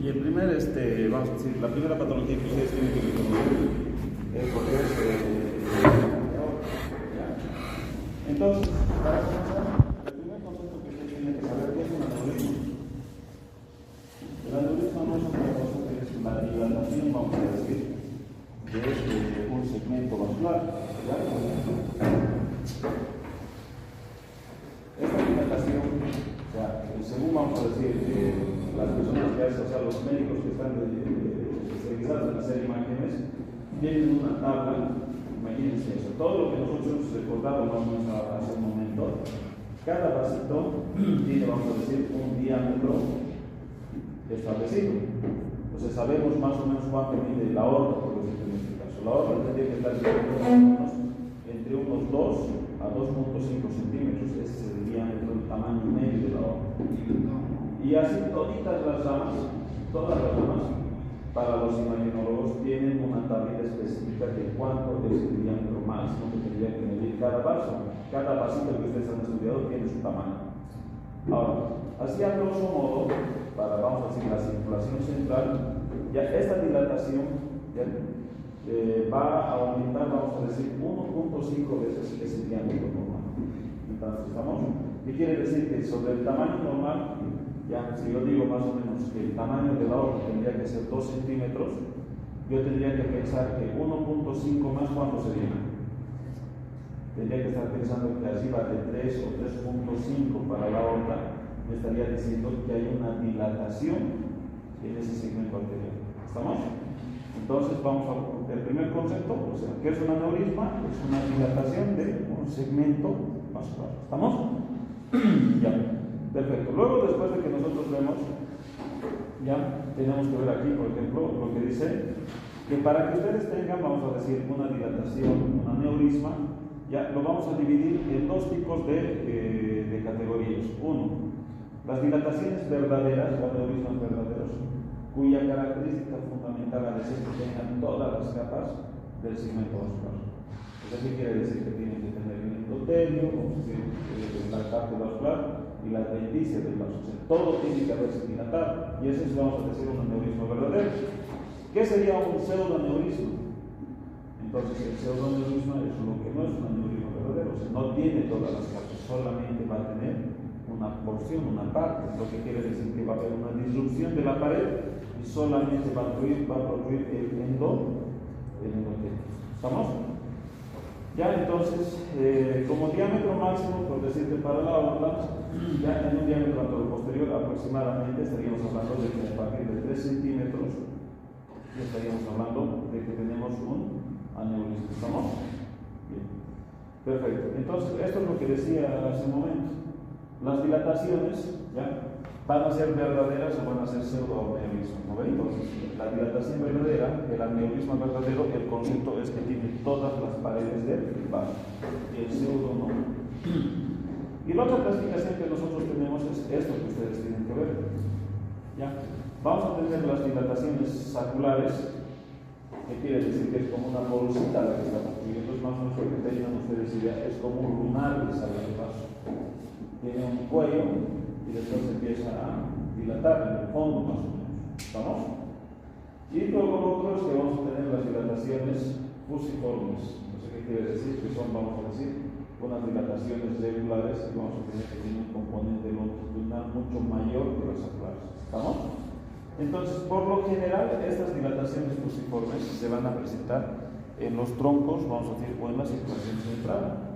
el primer, vamos a decir, la primera patología que ustedes tienen que reconocer es lo que es entonces, para comenzar, el primer concepto que ustedes tienen que saber es un aneurisma. El aneurisma no es otra cosa que es la dilatación, vamos a decir, de un segmento vascular. ¿Ya? Esta dilatación, o sea, según vamos a decir, las personas que hacen, o sea, los médicos que están especializados en hacer imágenes, tienen una tabla, imagínense eso, todo lo que nosotros hemos recordado más o menos hace un momento, cada vasito tiene, vamos a decir, un diámetro establecido. Entonces sabemos más o menos cuánto mide la aorta, por decirlo en este caso. La aorta tendría que estar entre unos 2 a 2.5 centímetros, ese es el diámetro, el tamaño medio de la aorta. Y así todas las ramas, para los imaginólogos tienen una tablita específica de cuánto es el diámetro máximo que tendría que medir cada vaso. Cada vasito que ustedes han estudiado tiene su tamaño. Ahora, así a grosso modo, para, vamos a decir, la circulación central, ya esta dilatación ya, va a aumentar, vamos a decir, 1.5 veces ese diámetro normal. Entonces, ¿qué quiere decir? Que sobre el tamaño normal, ya, si yo digo más o menos que el tamaño de la aorta tendría que ser 2 centímetros, yo tendría que pensar que 1.5 más, ¿cuánto sería? Tendría que estar pensando que arriba de 3 o 3.5 para la aorta, me estaría diciendo que hay una dilatación en ese segmento anterior. ¿Estamos? Entonces vamos al primer concepto, o sea, ¿qué es un aneurisma? Es una dilatación de un segmento vascular. ¿Estamos? Ya, perfecto. Luego, después de que nosotros vemos, ya tenemos que ver aquí, por ejemplo, lo que dice que para que ustedes tengan, vamos a decir, una dilatación, un aneurisma, ya lo vamos a dividir en dos tipos de categorías. Uno, las dilataciones verdaderas o aneurismas verdaderos, cuya característica fundamental ha de ser que tengan todas las capas del segmento vascular. Eso sí quiere decir que tienen que tener el endotelio, como se dice, la parte vascular y la adventicia del vaso. O sea, todo tiene que haberse dilatado, y ese es, vamos a decir, un aneurisma verdadero. ¿Qué sería un pseudoaneurisma? Entonces, el pseudoaneurisma es lo que no es un aneurisma verdadero, o sea, no tiene todas las capas, solamente va a tener una porción, una parte, lo que quiere decir que va a haber una disrupción de la pared y solamente va a producir el endotelio. ¿Estamos? Ya entonces, como diámetro máximo, por decirte, para la aorta, ya en un diámetro anteroposterior aproximadamente estaríamos hablando de que a partir de 3 centímetros ya estaríamos hablando de que tenemos un aneurisma. ¿Estamos? Bien. Perfecto. Entonces, esto es lo que decía hace un momento. Las dilataciones ya van a ser verdaderas o van a ser pseudoaneurismas, ¿no ven? Entonces, la dilatación verdadera, el aneurisma verdadero, el concepto es que tiene todas las paredes del vaso, y el pseudo no. Y la otra clasificación que nosotros tenemos es esto que ustedes tienen que ver. ¿Ya? Vamos a tener las dilataciones saculares, que quiere decir que es como una bolsita la que está construyendo, es más o menos lo que tengan ustedes idea, es como un lunar que sale del vaso. Tiene un cuello y después empieza a dilatar en el fondo más o menos. ¿Estamos? Y luego lo otro es que vamos a tener las dilataciones fusiformes. No sé qué quiere decir, que son, vamos a decir, unas dilataciones regulares y vamos a tener que tiene un componente longitudinal mucho mayor que las saculares. ¿Estamos? Entonces, por lo general, estas dilataciones fusiformes se van a presentar en los troncos, vamos a decir, o en la circulación central.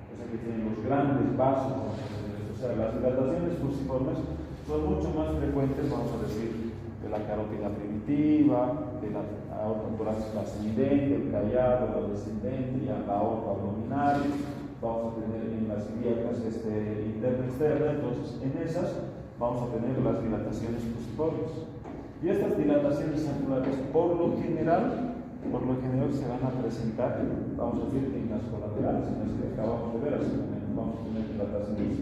O sea, que tienen los grandes vasos, o sea, las dilataciones fusiformes son mucho más frecuentes, vamos a decir, de la carótida primitiva, de la aorta torácica ascendente, el callado, la descendente, y la aorta abdominal. Vamos a tener en las ilíacas interna y externa, entonces en esas vamos a tener las dilataciones fusiformes. Y estas dilataciones saculares, por lo general se van a presentar, vamos a decir, en las colaterales, en las que acabamos de ver hace un momento. Vamos a tener dilataciones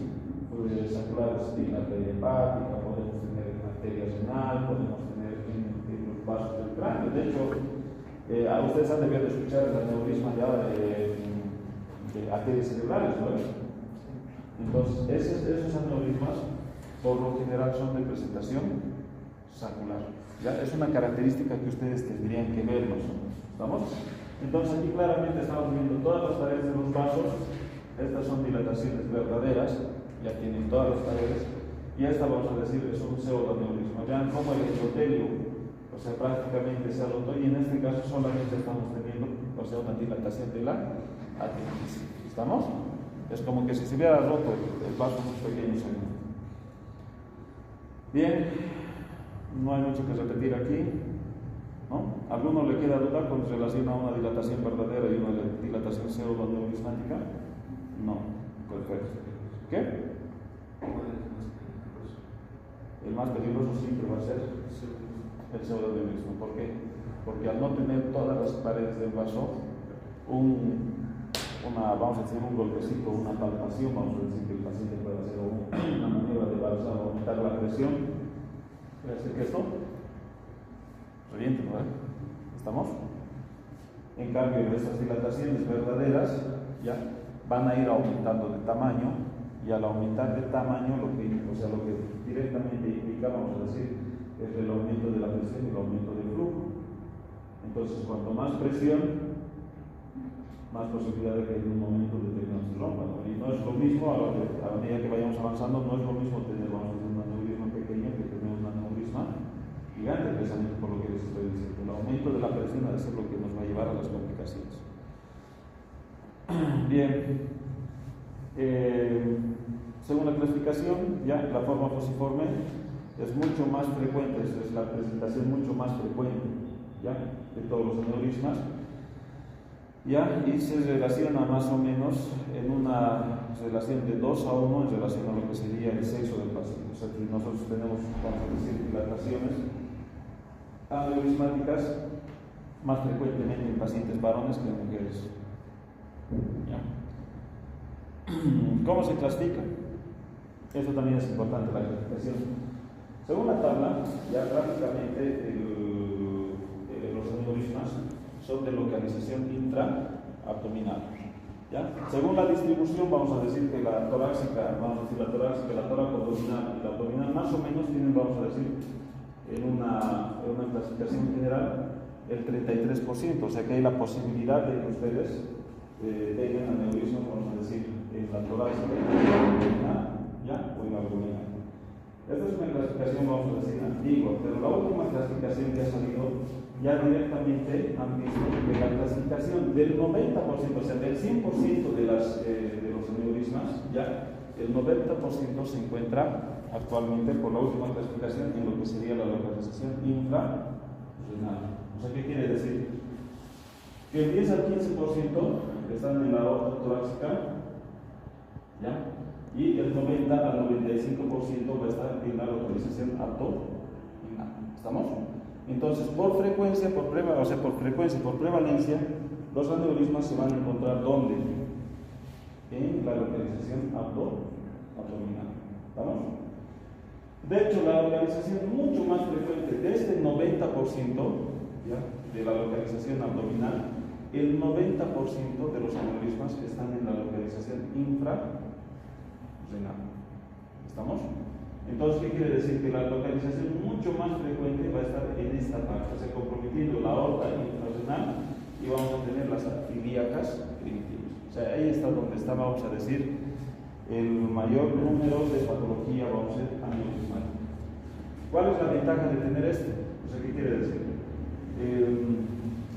saculares en la arteria hepática, podemos tener en la arteria renal, podemos tener en los vasos del cráneo. De hecho, ustedes han debido escuchar el aneurisma ya de arterias cerebrales, ¿no? Entonces, esos aneurismas, por lo general, son de presentación saccular. ¿Ya? Es una característica que ustedes tendrían que ver, ¿no? ¿Estamos? Entonces aquí claramente estamos viendo todas las paredes de los vasos. Estas son dilataciones verdaderas, ya tienen todas las paredes. Y esta, vamos a decir, es un pseudoaneurisma. Vean cómo el endotelio, o sea, prácticamente se agotó, y en este caso solamente estamos teniendo, o sea, una dilatación de la apéndice. ¿Estamos? Es como que si se hubiera roto el vaso muy pequeño. Bien, no hay mucho que repetir aquí, ¿no? ¿A alguno le queda duda con relación a una dilatación verdadera y una dilatación pseudoaneurismática? No, perfecto. ¿Qué? El más peligroso siempre va a ser el pseudoaneurisma. ¿Por qué? Porque al no tener todas las paredes del vaso, vamos a decir, un golpecito, una palpación, vamos a decir que el paciente puede hacer una maniobra de balsa o aumentar la presión, puede hacer que esto reviente, ¿no? ¿Estamos? En cambio, estas dilataciones verdaderas ya van a ir aumentando de tamaño, y al aumentar de tamaño, lo que directamente implica, vamos a decir, es el aumento de la presión y el aumento del flujo. Entonces, cuanto más presión, más posibilidad de que en un momento determinado se rompa, ¿no? Y no es lo mismo, a medida que vayamos avanzando, no es lo mismo tener, vamos a decir, un aneurisma pequeño que tener un aneurisma gigante, precisamente por lo que les estoy diciendo. El aumento de la presión ha de ser lo que nos va a llevar a las complicaciones. Bien, según la clasificación, ya la forma fusiforme es mucho más frecuente, es la presentación mucho más frecuente, ya, de todos los aneurismas. ¿Ya? Y se relaciona más o menos en una relación de 2 a 1 en relación a lo que sería el sexo del paciente. O sea, que nosotros tenemos, vamos a decir, dilataciones aneurismáticas más frecuentemente en pacientes varones que en mujeres. ¿Ya? ¿Cómo se clasifica? Eso también es importante, la clasificación. Según la tabla, ya prácticamente los aneurismas son de localización intraabdominal. ¿Ya? Según la distribución, vamos a decir que la torácica, la toracoabdominal y la abdominal más o menos tienen, vamos a decir, en una clasificación general, el 33%, o sea que hay la posibilidad de que ustedes tengan aneurisma, vamos a decir, en la torácica, en la abdominal, ¿ya? O en la abdominal. Esta es una clasificación, vamos a decir, antigua, pero la última clasificación que ha salido ya directamente han visto que la clasificación del 90%, o sea, del 100% de los aneurismas, ya el 90% se encuentra actualmente, por la última clasificación, en lo que sería la localización infrarrenal. O sea, ¿qué quiere decir? Que el 10 al 15% están en la aorta torácica, ¿ya? Y el 90 al 95% va a estar en la localización abdominal. ¿Estamos? Entonces, por frecuencia, por prevalencia, los aneurismas se van a encontrar ¿dónde? En la localización abdominal. ¿Estamos? De hecho, la localización mucho más frecuente de este 90%, ¿ya? De la localización abdominal, el 90% de los aneurismas están en la localización infrarrenal. ¿Estamos? Entonces, ¿qué quiere decir? Que la localización mucho más frecuente va a estar en esta parte, o sea, comprometiendo la aorta infrarrenal, y vamos a tener las ilíacas primitivas. O sea, ahí está donde está, vamos a decir, el mayor número de patología, vamos a decir, aneurismática. ¿Cuál es la ventaja de tener esto? O sea, ¿qué quiere decir?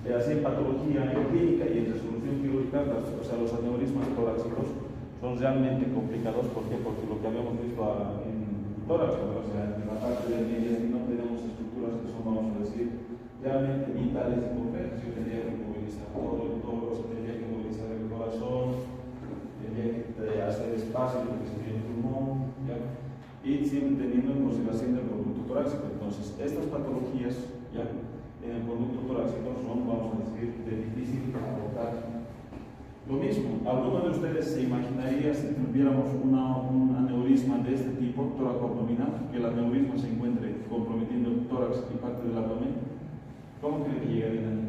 Así en patología clínica y en resolución quirúrgica, o sea, los aneurismas torácicos son realmente complicados. ¿Por qué? Porque lo que habíamos visto en tórax, o sea, en la parte del mediastino tenemos estructuras que son, vamos a decir, realmente vitales y complejas. Yo tendría que movilizar todo el tórax, tendría que movilizar el corazón, tendría que hacer espacio, lo que sería el pulmón, ¿ya? Y siempre teniendo en consideración el conducto torácico. Entonces, estas patologías, ¿ya? En el conducto torácico son, vamos a decir, de difícil abordar. Lo mismo, ¿alguno de ustedes se imaginaría si tuviéramos un aneurisma de este tipo, toracoabdominal, que el aneurisma se encuentre comprometiendo el tórax y parte del abdomen? ¿Cómo creen que llegarían ahí?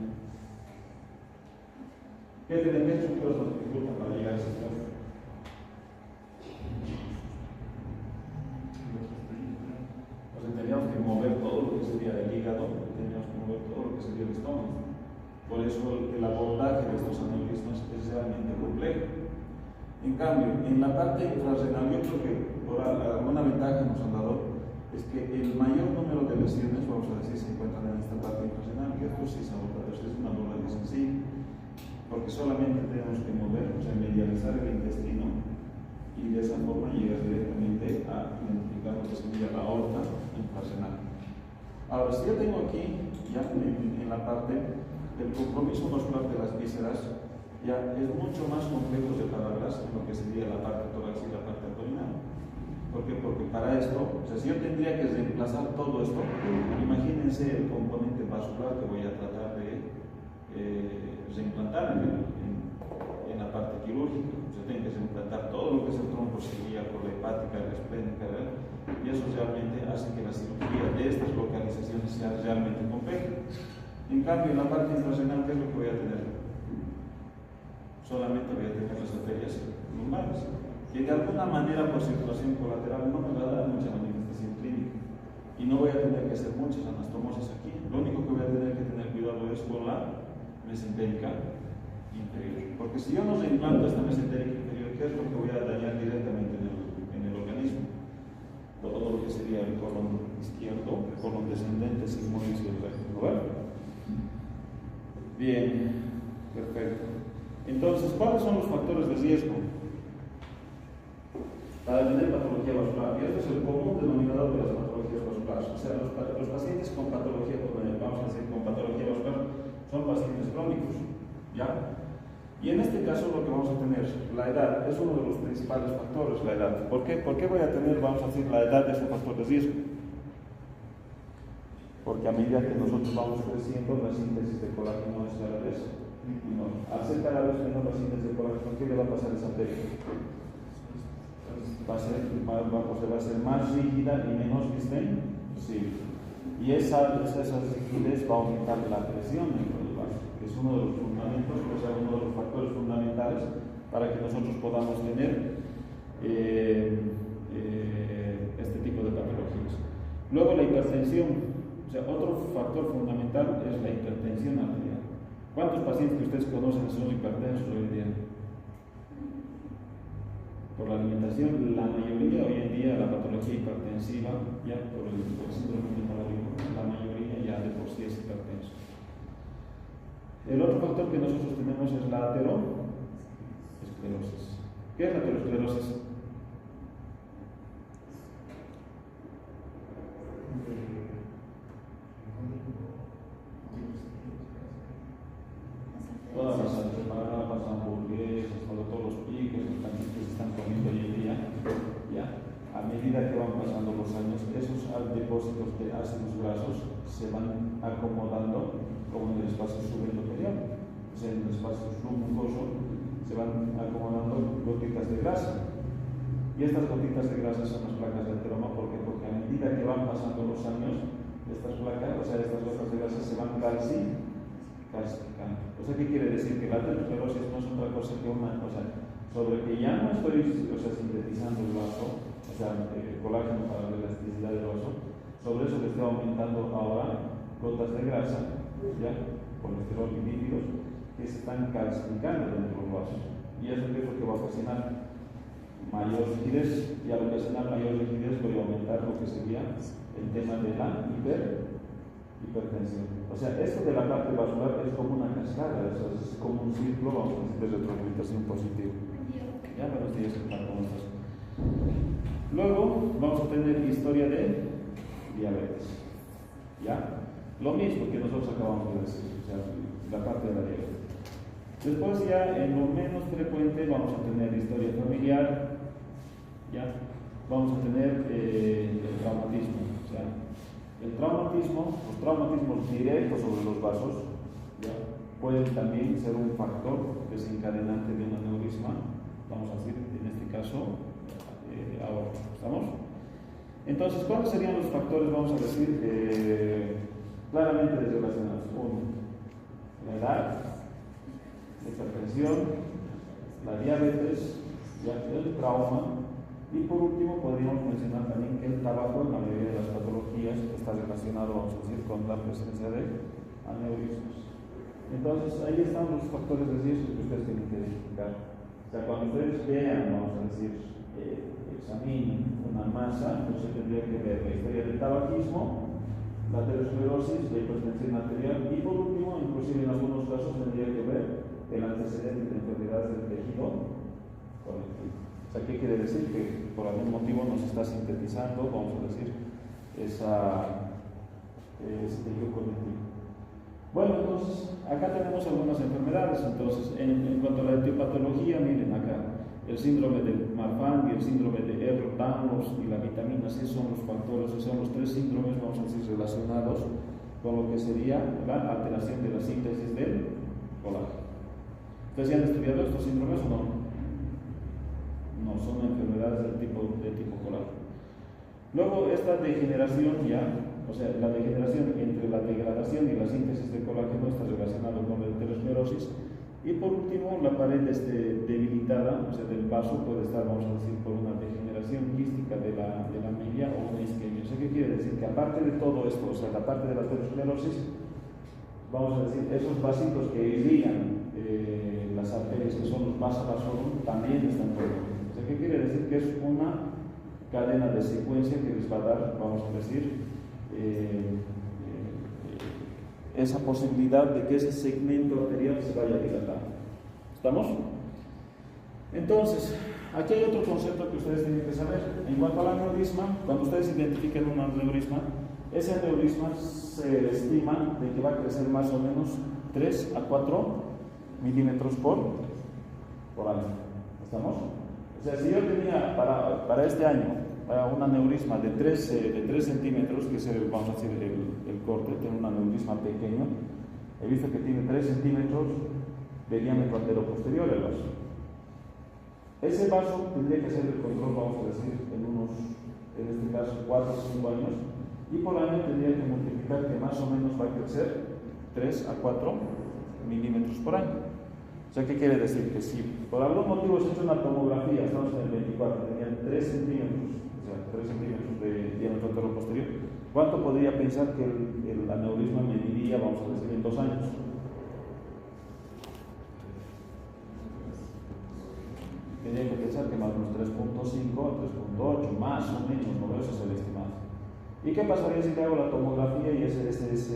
¿Qué estructuras nos dificultan para llegar a ese punto? O sea, teníamos que mover todo lo lo que sería el hígado, tenemos que mover todo lo que sería el estómago. Por eso el abordaje de estos aneurismas es realmente complejo. En cambio, en la parte infrarrenal, yo creo que por alguna ventaja nos han dado es que el mayor número de lesiones, vamos a decir, se encuentran en esta parte infrarrenal, que esto sí es un abordaje sencillo, porque solamente tenemos que mover, o sea, medializar el intestino y de esa forma llegar directamente a identificar lo que sería la aorta infrarrenal. Ahora, si yo tengo aquí, ya en la parte del compromiso muscular de las vísceras, ya es mucho más complejo separarlas en lo que sería la parte torácica y la parte abdominal. ¿Por qué? Porque para esto, o sea, si yo tendría que reemplazar todo esto, imagínense el componente vascular que voy a tratar de reimplantar en la parte quirúrgica. O sea, tengo que reimplantar todo lo que es el trombocilía por la hepática, la esplénica, y eso realmente hace que la cirugía de estas localizaciones sea realmente compleja. En cambio, en la parte infrarrenal, ¿qué es lo que voy a tener? Solamente voy a tener las arterias lumbares, que de alguna manera por circulación colateral no me va a dar mucha manifestación clínica y no voy a tener que hacer muchas anastomosis aquí. Lo único que voy a tener que tener cuidado es con la mesentérica inferior, porque si yo no reimplanto esta mesentérica inferior, ¿qué es lo que voy a dañar directamente en el organismo? Todo lo que sería el colon izquierdo, el colon descendente, sigmoides y el recto. Bien, perfecto. Entonces, ¿cuáles son los factores de riesgo para tener patología vascular? Y esto es el común denominador de las patologías vasculares. O sea, los pacientes con patología, vamos a decir, con patología vascular son pacientes crónicos, ¿ya? Y en este caso lo que vamos a tener, la edad, es uno de los principales factores, la edad. ¿Por qué? ¿Por qué voy a tener, vamos a decir, la edad de ese factor de riesgo? Porque a medida que nosotros vamos creciendo, la síntesis de colágeno es cada vez menor. Al ser cada vez menor la síntesis de colágeno, ¿qué le va a pasar a esa piel? Va a ser más rígida y menos extensible. Y esa rigidez va a aumentar la presión en el vaso, que es uno de los fundamentos, o sea, uno de los factores fundamentales para que nosotros podamos tener este tipo de patologías. Luego la hipertensión. O sea, otro factor fundamental es la hipertensión arterial. ¿Cuántos pacientes que ustedes conocen son hipertensos hoy en día? Por la alimentación, la mayoría hoy en día, la patología hipertensiva, ya por el síndrome metabólico, la mayoría ya de por sí es hipertenso. El otro factor que nosotros tenemos es la aterosclerosis. ¿Qué es la aterosclerosis? Todas las empanadas, hamburguesas, todos los piques, los pancitos que se están comiendo hoy en día, ya, a medida que van pasando los años, esos depósitos de ácidos grasos se van acomodando como en el espacio subendoteriano, o sea, en el espacio submucoso se van acomodando gotitas de grasa. Y estas gotitas de grasa son las placas de ateroma. ¿Por qué? Porque a medida que van pasando los años, estas placas, o sea, estas gotas de grasa se van calcificando. O sea, ¿qué quiere decir? Que la aterosclerosis no es otra cosa que una cosa sobre que ya no estoy, sintetizando el vaso, o sea, el colágeno para la elasticidad del vaso, sobre eso que estoy aumentando ahora gotas de grasa, ya, colesterol y lípidos, que se están calcificando dentro del vaso. Y eso es lo que va a ocasionar mayor rigidez, y al ocasionar mayor rigidez voy a aumentar lo que sería el tema de la hipertensión. O sea, esto de la parte vascular es como una cascada, es como un círculo, vamos a decir, de retroalimentación positiva. Ya, buenos días, ¿cómo estás? Luego vamos a tener historia de diabetes. ¿Ya? Lo mismo que nosotros acabamos de decir, o sea, la parte de la diabetes. Después ya, en lo menos frecuente, vamos a tener historia familiar, ¿ya? Vamos a tener el traumatismo, o sea, el traumatismo, los traumatismos directos sobre los vasos, ¿ya? Pueden también ser un factor desencadenante de un aneurisma, vamos a decir, en este caso, ahora, ¿estamos? Entonces, ¿cuáles serían los factores, vamos a decir, claramente desrelacionados? Uno, la edad, la hipertensión, la diabetes, ¿ya? El trauma Y por último, podríamos mencionar también que el tabaco en la mayoría de las patologías está relacionado, vamos a decir, con la presencia de aneurismos. Entonces, ahí están los factores de riesgo que ustedes tienen que identificar. O sea, cuando ustedes vean, vamos a decir, examinen una masa, entonces tendría que ver la historia del tabaquismo, la aterosclerosis, la hipertensión arterial y por último, inclusive en algunos casos, tendría que ver el antecedente de enfermedades del tejido conectivo. O sea, ¿qué quiere decir? Que por algún motivo nos está sintetizando, vamos a decir, ese tejido conectivo. Bueno, entonces, acá tenemos algunas enfermedades. Entonces, en cuanto a la etiopatología, miren acá, el síndrome de Marfan y el síndrome de Ehlers-Danlos y la vitamina C son los factores, o son los tres síndromes, vamos a decir, relacionados con lo que sería la alteración de la síntesis del colágeno. ¿Ustedes ya han estudiado estos síndromes o no? No, son enfermedades de tipo colágeno. Luego, esta degeneración ya, o sea, la degeneración entre la degradación y la síntesis de colágeno está relacionado con la aterosclerosis. Y por último, la pared debilitada, o sea, del vaso puede estar, vamos a decir, por una degeneración quística de la media o una isquemia. O sea, ¿qué quiere decir? Que aparte de todo esto, o sea, la parte de la aterosclerosis, vamos a decir, esos vasitos que irrigan las arterias, que son los vasa vasorum, también están comprometidos. O sea, ¿qué quiere decir? Que es una cadena de secuencia que les va a dar, vamos a decir, esa posibilidad de que ese segmento arterial se vaya dilatando. ¿Estamos? Entonces, aquí hay otro concepto que ustedes tienen que saber. En cuanto al aneurisma, cuando ustedes identifiquen un aneurisma, ese aneurisma se estima de que va a crecer más o menos 3 a 4 milímetros por año. ¿Estamos? O sea, si yo tenía para este año un aneurisma de 3 centímetros, que es vamos a decir el corte, tiene un aneurisma pequeño, he visto que tiene 3 centímetros de diámetro antero-posterior el vaso. Ese vaso tendría que ser el control, vamos a decir, en este caso 4 o 5 años, y por año tendría que multiplicar que más o menos va a crecer 3 a 4 milímetros por año. O sea, ¿qué quiere decir? Que si por algún motivo se ha hecho una tomografía, estamos en el 24, tenían 3 centímetros, o sea, 3 centímetros de diámetro antero-posterior, ¿cuánto podría pensar que el aneurisma mediría, vamos a decir, en 2 años? Tendría que pensar que más o menos 3.5 a 3.8, más o menos, ¿no? Eso es el estimado. ¿Y qué pasaría si te hago la tomografía y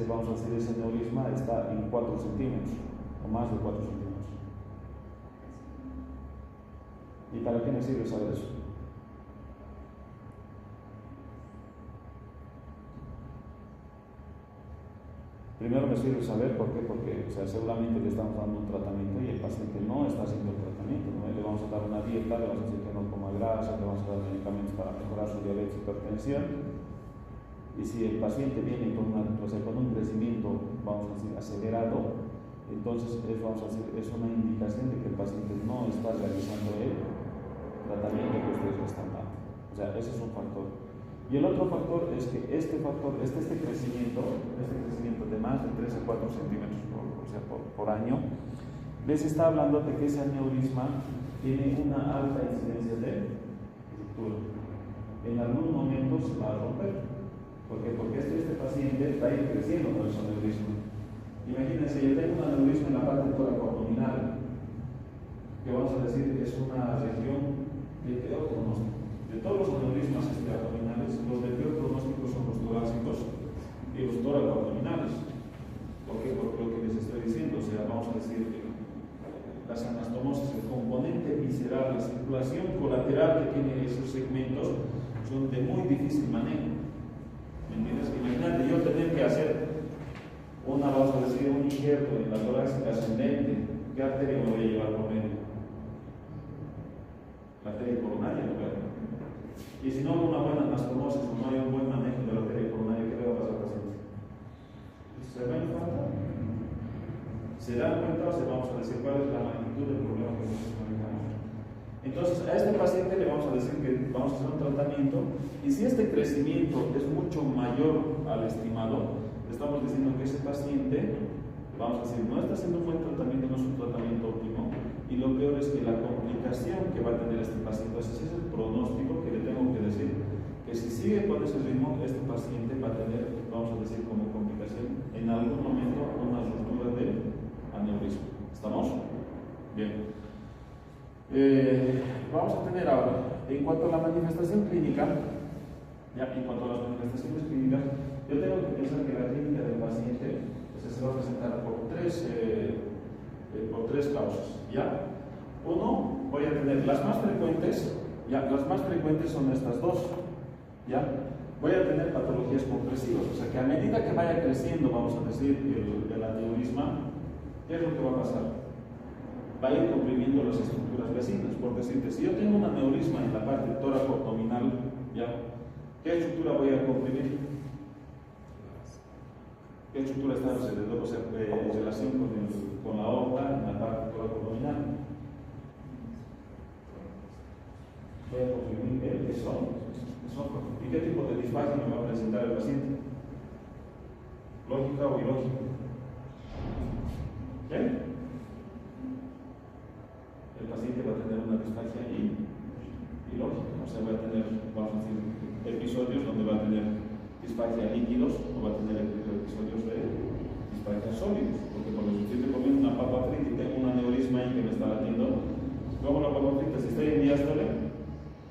vamos a decir, ese aneurisma está en 4 centímetros, o más de 4 centímetros? ¿Y para qué me sirve saber eso? Primero me sirve saber por qué, porque o sea, seguramente le estamos dando un tratamiento y el paciente no está haciendo el tratamiento, ¿no? Le vamos a dar una dieta, le vamos a decir que no coma grasa, le vamos a dar medicamentos para mejorar su diabetes y hipertensión. Y si el paciente viene con un crecimiento, vamos a decir, acelerado, entonces vamos a decir, es una indicación de que el paciente no está realizando el tratamiento que ustedes le están dando. O sea, ese es un factor. Y el otro factor es que este crecimiento de más de 3 a 4 centímetros por año, les está hablando de que ese aneurisma tiene una alta incidencia de ruptura. En algún momento se va a romper. ¿Por qué? Porque este paciente va a ir creciendo con su aneurisma. Imagínense, yo tengo un aneurisma en la parte del tórax abdominal, que vamos a decir que es una región de peor pronóstico. De todos los aneurismas abdominales, los de peor pronóstico son los torácicos y los tórax-abdominales. ¿Por qué? Por lo que les estoy diciendo. O sea, vamos a decir que las anastomosis, el componente visceral, la circulación colateral que tienen esos segmentos son de muy difícil manejo. ¿Me entiendes? Imagínate yo tener que hacer vamos a decir, un injerto en la torácica ascendente. ¿Qué arteria me voy a llevar por medio? La arteria coronaria, ¿no? Y si no hay una buena anastomosis o no hay un buen manejo de la arteria coronaria, ¿qué le va a pasar al paciente? ¿Se va a enfermar? ¿Se dan cuenta o se vamos a decir cuál es la magnitud del problema que nosotros manejamos? Entonces, a este paciente le vamos a decir que vamos a hacer un tratamiento, y si este crecimiento es mucho mayor al estimado, estamos diciendo que ese paciente vamos a decir, no está haciendo un buen tratamiento, no es un tratamiento óptimo, y lo peor es que la complicación que va a tener este paciente, ese es el pronóstico que le tengo que decir, que si sigue con ese ritmo, este paciente va a tener, vamos a decir, como complicación, en algún momento, una ruptura del aneurisma. ¿Estamos? Bien. Vamos a tener ahora, en cuanto a la manifestación clínica, en cuanto a las manifestaciones clínicas, yo tengo que pensar que la clínica del paciente se va a presentar por tres causas. ¿Ya? Uno, voy a tener las más frecuentes, las más frecuentes son estas dos. ¿Ya? Voy a tener patologías compresivas, o sea que a medida que vaya creciendo, vamos a decir, el aneurisma, ¿qué es lo que va a pasar? Va a ir comprimiendo las estructuras vecinas. Por decirte, si yo tengo un aneurisma en la parte tóraco-abdominal, ¿qué estructura voy a comprimir? ¿Qué estructura está alrededor? O sea, en relación con la aorta en la parte tóraco-abdominal. Voy a comprimir el eso. ¿Y qué tipo de disfagia me va a presentar el paciente? ¿Lógica o ilógica? ¿Qué? El paciente va a tener una disfagia ilógica, o sea, va a tener, vamos a decir, episodios donde va a tener disfagia líquidos o va a tener episodios de disfagia sólidos, porque por ejemplo, si estoy comiendo una papa frita y tengo un aneurisma ahí que me está latiendo, como la papa frita, si estoy en diástole,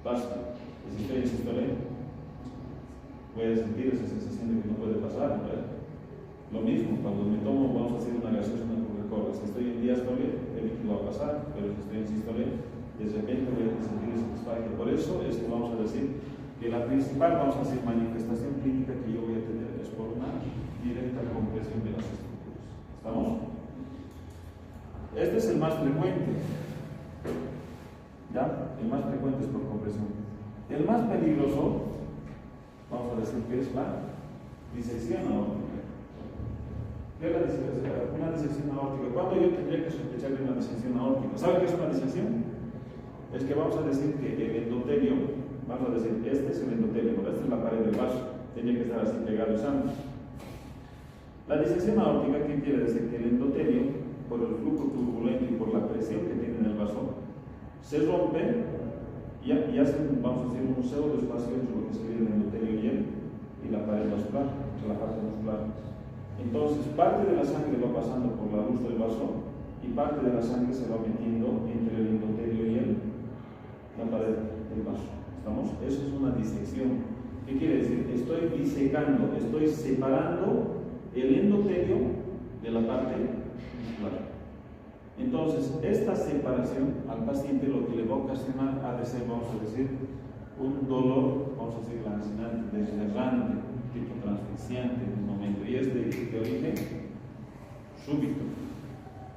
pasa. Si estoy en sístole, voy a sentir esa sensación de que no puede pasar, ¿verdad? Lo mismo, cuando me tomo, vamos a hacer una gaseosa, una Coca-Cola, si estoy en diástole, el líquido va a pasar, pero si estoy en sístole, de repente voy a sentir esa disfagia. Por eso es que vamos a decir que la principal, vamos a decir, manifestación clínica que yo voy a tener es por una directa compresión de las estructuras. ¿Estamos? Este es el más frecuente. ¿Ya? El más frecuente es por compresión. El más peligroso, vamos a decir que es la disección aórtica. ¿Qué es la disección? Una disección aórtica. ¿Cuándo yo tendría que sospechar de una disección aórtica? ¿Sabe qué es una disección? Es que vamos a decir que el endotelio, vamos a decir, este es el endotelio, esta es la pared del vaso, tiene que estar así pegado y sano. La disección aórtica, ¿qué quiere decir? Que el endotelio, por el flujo turbulento y por la presión que tiene en el vaso, se rompe y hacen, vamos a decir, un pseudo espacio entre lo que sería el endotelio y la pared vascular, la parte muscular. Entonces, parte de la sangre va pasando por la luz del vaso y parte de la sangre se va metiendo entre el endotelio y la pared del vaso. ¿Estamos? Eso es una disección. ¿Qué quiere decir? Estoy disecando, estoy separando el endotelio de la parte muscular. Entonces, esta separación al paciente lo que le va a ocasionar ha de ser, vamos a decir, un dolor, vamos a decir, lancinante, desgarrante, tipo transficiante en un momento, y es de origen súbito,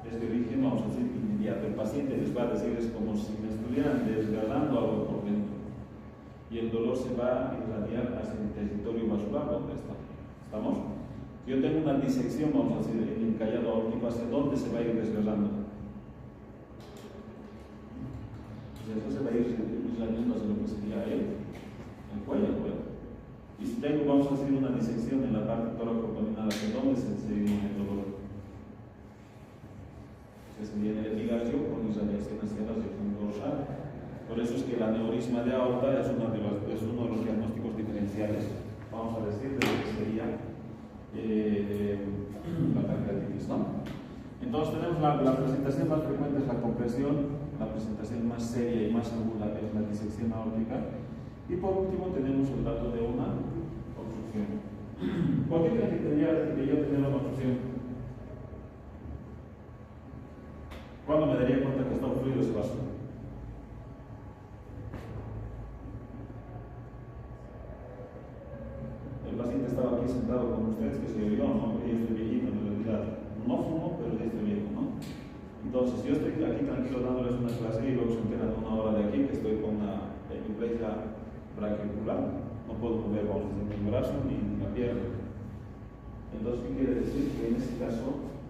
es de origen, vamos a decir, inmediato. El paciente les va a decir, es como si me estuvieran desgarrando algo por dentro, y el dolor se va a irradiar hacia el territorio vascular donde está. ¿Estamos? Yo tengo una disección, vamos a decir, en el callado aórtico, ¿hacia dónde se va a ir desgarrando? Eso se va a ir irradiando hacia lo que sería el cuello. Y si tengo, vamos a hacer una disección en la parte tóraco-abdominal, ¿hacia dónde se dirige el dolor? Se viene el ligario con irradiación hacia la región dorsal. Por eso es que el aneurisma de aorta es uno de los diagnósticos diferenciales, vamos a decir, de lo que sería la pancreatitis, ¿no? Entonces tenemos la presentación más frecuente es la compresión, la presentación más seria y más aguda es la disección aórtica, y por último tenemos el dato de una obstrucción. ¿Por qué creen que tendría que tener una obstrucción? ¿Cuándo me daría cuenta que está obstruido ese vaso? El paciente estaba aquí sentado con ustedes, que se oyó, ¿no? Yo estoy viejito en realidad. No fumo, pero ya estoy viejo, ¿no? Entonces, yo estoy aquí tranquilo dándoles una clase y luego se enteran una hora de aquí que estoy con una hemiplegia brachicular. No puedo mover, vamos a decir, ni el brazo ni la pierna. Entonces, ¿qué quiere decir? Que en este caso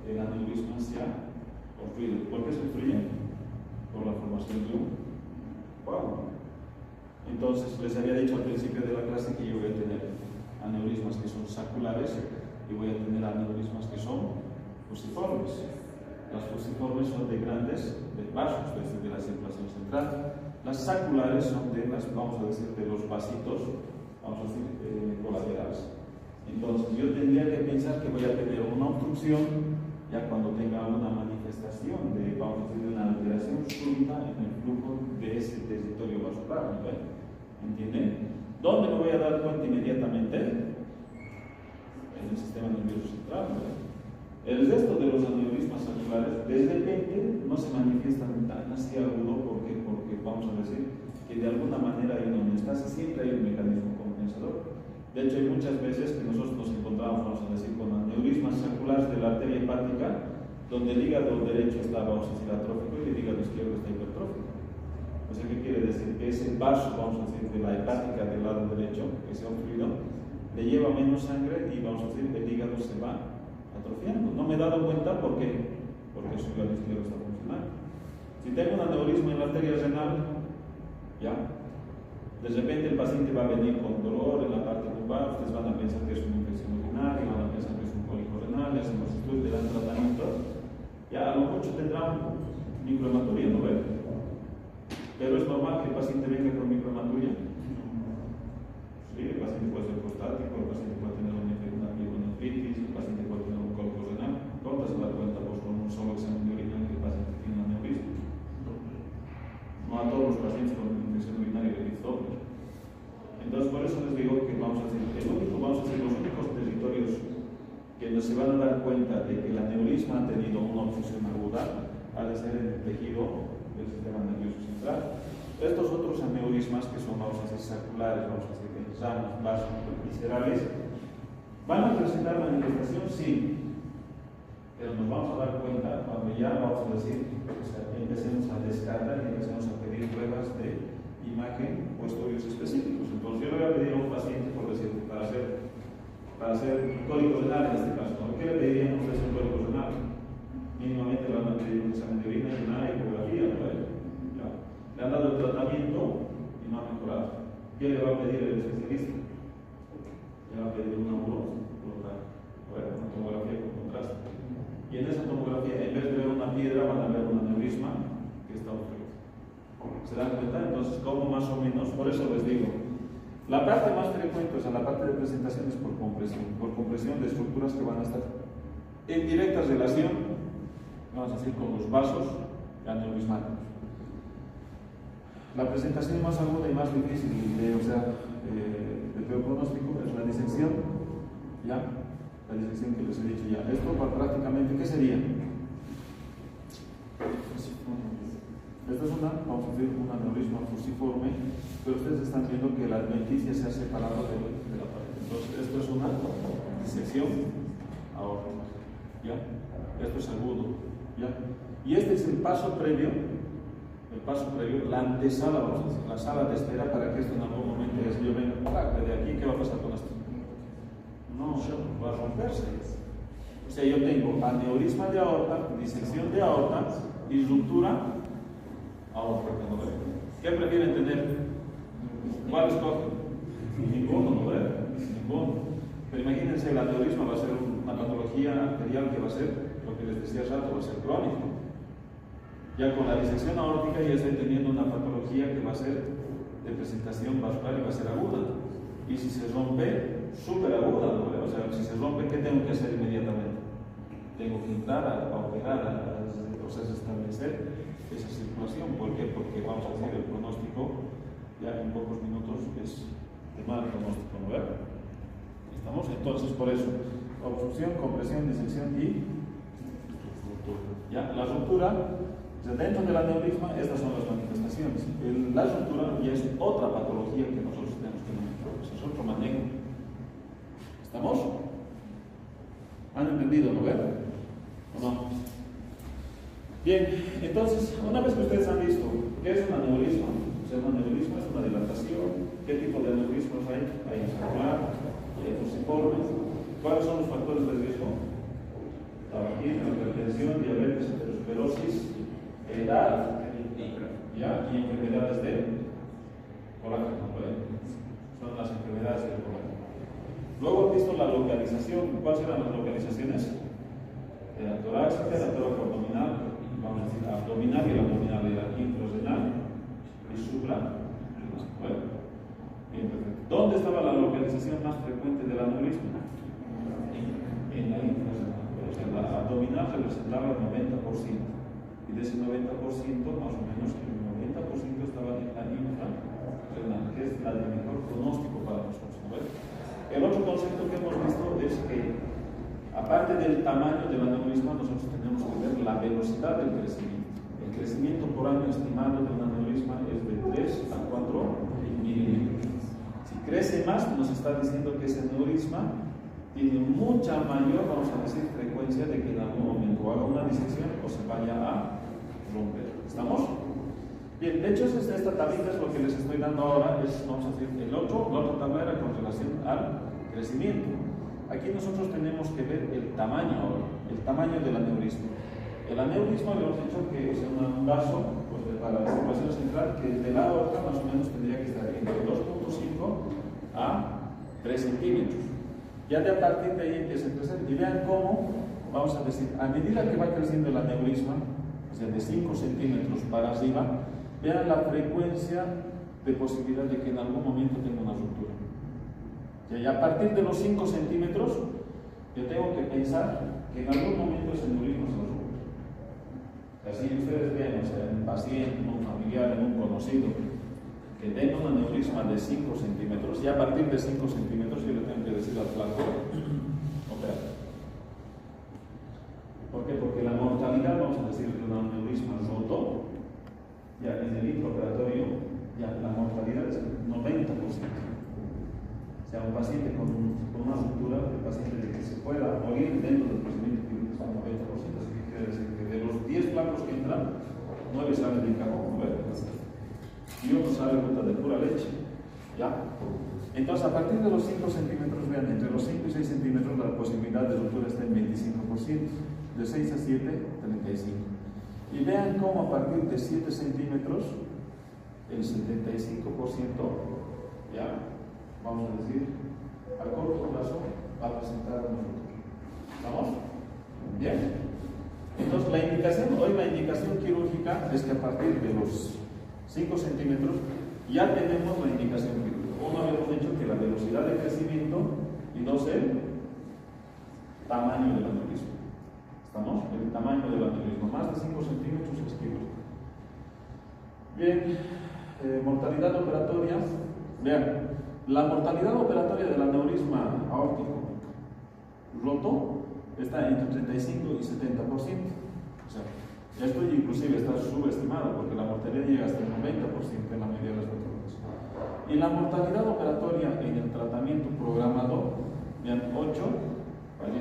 el aneurisma se ha obstruido. ¿Por qué se obstruye? Por la formación de un coágulo. Entonces, les había dicho al principio de la clase que yo voy a tener aneurismas que son saculares y voy a tener aneurismas que son fusiformes. Las fusiformes son de grandes vasos, es decir, de la circulación central. Las saculares son de las, vamos a decir, de los vasitos, vamos a decir, colaterales. Entonces, yo tendría que pensar que voy a tener una obstrucción ya cuando tenga una manifestación de, vamos a decir, de una alteración súbita en el flujo de ese territorio vascular, ¿no? ¿Entienden? ¿Dónde me voy a dar cuenta inmediatamente? En el sistema nervioso central, ¿no? El resto de los aneurismas saculares, de repente, no se manifiestan tan así agudo porque vamos a decir que de alguna manera hay una homeostasis, siempre hay un mecanismo compensador. De hecho, hay muchas veces que nosotros nos encontramos, vamos a decir, con aneurismas saculares de la arteria hepática, donde el hígado derecho está, vamos a decir, atrófico y el hígado izquierdo está hipertrófico. O sea, ¿qué quiere decir? Que ese vaso, vamos a decir, de la hepática del lado derecho, que se ha obstruido, le lleva menos sangre y, vamos a decir, el hígado se va atrofiando. No me he dado cuenta porque su hígado izquierdo está funcionando. Si tengo un aneurisma en la arteria renal, ya, de repente el paciente va a venir con dolor en la parte lumbar, ustedes van a pensar que es una infección urinaria, van a pensar que es un cólico renal, le hacen los estudios, le dan tratamiento, ya a lo mucho tendrá un microhematuria, ¿no ven? Pero es normal que el paciente venga con microhematuria. Sí, el paciente puede ser prostático, el paciente puede tener una pielonefritis, el paciente puede tener un cólico renal. ¿Cuánto se da cuenta pues, con un solo examen de orina que el paciente tiene un aneurisma? No a todos los pacientes con infección urinaria de Doppler. Entonces, por eso les digo que vamos a decir, los únicos territorios que no se van a dar cuenta de que el aneurisma ha tenido una obstrucción aguda, ha de ser en el tejido del sistema nervioso central. Estos otros aneurismas, que son, vamos a decir, saculares, vamos a decir, sanos, vasos, viscerales, ¿van a presentar manifestación? Sí. Pero nos vamos a dar cuenta cuando ya, vamos a decir, o sea, empecemos a descartar y empecemos a pedir pruebas de imagen o estudios específicos. Entonces, yo le voy a pedir a un paciente, por decir, para hacer cólico renal en este caso, ¿no? ¿Qué le pedirían a ustedes un cólico renal? Mínimamente le van a pedir un examen de orina y una ecografía, ¿no? Ya. Le han dado el tratamiento y no ha mejorado. ¿Qué le va a pedir el especialista? Le va a pedir una una tomografía con contraste. Y en esa tomografía, en vez de ver una piedra, van a ver un aneurisma que está obstruido. ¿Se dan cuenta? Entonces, ¿cómo más o menos? Por eso les digo, la parte más frecuente, o sea, la parte de presentación es por compresión de estructuras que van a estar en directa relación, vamos a decir, con los vasos aneurismáticos. La presentación más aguda y más difícil de peor pronóstico es la disección, ¿ya? La disección que les he dicho ya. Esto prácticamente, ¿qué sería? Esta es vamos a decir, un aneurisma fusiforme, pero ustedes están viendo que la adventicia se ha separado de la pared. Entonces, esto es una disección aórtica, ¿ya? Esto es agudo, ¿ya? Y este es el paso previo, la antesala, vamos a decir, la sala de espera para que esto en algún momento, si yo vengo de aquí, ¿qué va a pasar con esto? No, va a romperse. O sea, yo tengo aneurisma de aorta, disección de aorta y ruptura aórtica. ¿Qué prefieren tener? ¿Cuál escogen? Ninguno, ¿no? Ninguno. Pero imagínense, el aneurisma va a ser una patología arterial que va a ser, lo que les decía hace rato, va a ser crónico. Ya con la disección aórtica ya estoy teniendo una patología que va a ser de presentación vascular y va a ser aguda. Y si se rompe, súper aguda, ¿no? O sea, si se rompe, ¿qué tengo que hacer inmediatamente? Tengo que entrar a operar, a establecer esa circulación. ¿Por qué? Porque vamos a decir, el pronóstico ya en pocos minutos es de mal pronóstico, ¿no? ¿Estamos? Entonces, por eso, obstrucción, compresión, disección y ya, la ruptura. Dentro del aneurisma, estas son las manifestaciones. La ruptura ya es otra patología que nosotros tenemos que manejar, es otro manejo. ¿Estamos? ¿Han entendido, no? ¿O no? Bien, entonces, una vez que ustedes han visto qué es un aneurisma, o sea, un aneurisma es una dilatación, qué tipo de aneurismas hay vascular, fusiformes, cuáles son los factores de riesgo, tabaquismo, hipertensión, diabetes, aterosclerosis, edad, ¿ya? Y enfermedades de colágeno, son las enfermedades del colágeno. Luego han visto la localización. ¿Cuáles eran las localizaciones? Era torácica, la tórax abdominal, vamos a decir abdominal, y el abdominal era infrarrenal y suprarrenal. Bueno, bien, perfecto. ¿Dónde estaba la localización más frecuente del aneurisma? En la infrarrenal. O sea, la abdominal representaba el 90%, y de ese 90%, más o menos, el 90% estaba en la infrarrenal, que es la de mejor pronóstico para nosotros. ¿No? El otro concepto que hemos visto es que, aparte del tamaño del aneurisma, nosotros tenemos que ver la velocidad del crecimiento. El crecimiento por año estimado de un aneurisma es de 3 a 4 milímetros. Si crece más, nos está diciendo que ese aneurisma tiene mucha mayor, vamos a decir, frecuencia de que en algún momento haga una disección o se vaya a romper. ¿Estamos? Bien, de hecho, esta tablita es lo que les estoy dando ahora, es, vamos a decir, la otra tabla era con relación al crecimiento. Aquí nosotros tenemos que ver el tamaño ahora, el tamaño del aneurisma. El aneurisma, le hemos dicho que es un vaso, pues, para la circulación central, que de la aorta más o menos tendría que estar entre 2.5 a 3 centímetros. Ya de a partir de ahí empieza a crecer. Y vean cómo, vamos a decir, a medida que va creciendo el aneurisma, o sea, de 5 centímetros para arriba, vean la frecuencia de posibilidad de que en algún momento tenga una ruptura. Y a partir de los 5 centímetros, yo tengo que pensar que en algún momento ese aneurisma se rompe. Así ustedes ven, o sea, en un paciente, en un familiar, en un conocido, que tenga un aneurisma de 5 centímetros, y a partir de 5 centímetros yo le tengo que decir al flaco, opera. ¿Por qué? Porque la mortalidad, vamos a decir, de un aneurisma roto, ya en el intraoperatorio, ya la mortalidad es del 90%. O sea, un paciente con una ruptura, el paciente de que se pueda morir dentro del procedimiento quirúrgico está al 90%, así que quiere decir que de los 10 flacos que entran, 9 salen de cajón, y uno sale de pura leche. ¿Ya? Entonces, a partir de los 5 centímetros, vean, entre los 5 y 6 centímetros la posibilidad de ruptura está en 25%, de 6 a 7, 35%. Y vean cómo a partir de 7 centímetros, el 75%, ya, vamos a decir, a corto plazo va a presentar una ruptura. ¿Estamos? Bien. Entonces, hoy la indicación quirúrgica es que a partir de los 5 centímetros ya tenemos la indicación quirúrgica. Uno, habíamos dicho que la velocidad de crecimiento, y dos, el tamaño del aneurisma. ¿Estamos? El tamaño del aneurisma, más de 5 centímetros es quirúrgico. Bien, mortalidad operatoria. Vean, la mortalidad operatoria del aneurisma aórtico roto está entre 35 y 70%. O sea, esto inclusive está subestimado porque la mortalidad llega hasta el 90% en la mayoría de las patologías. Y la mortalidad operatoria en el tratamiento programado, vean, 8 a 10%.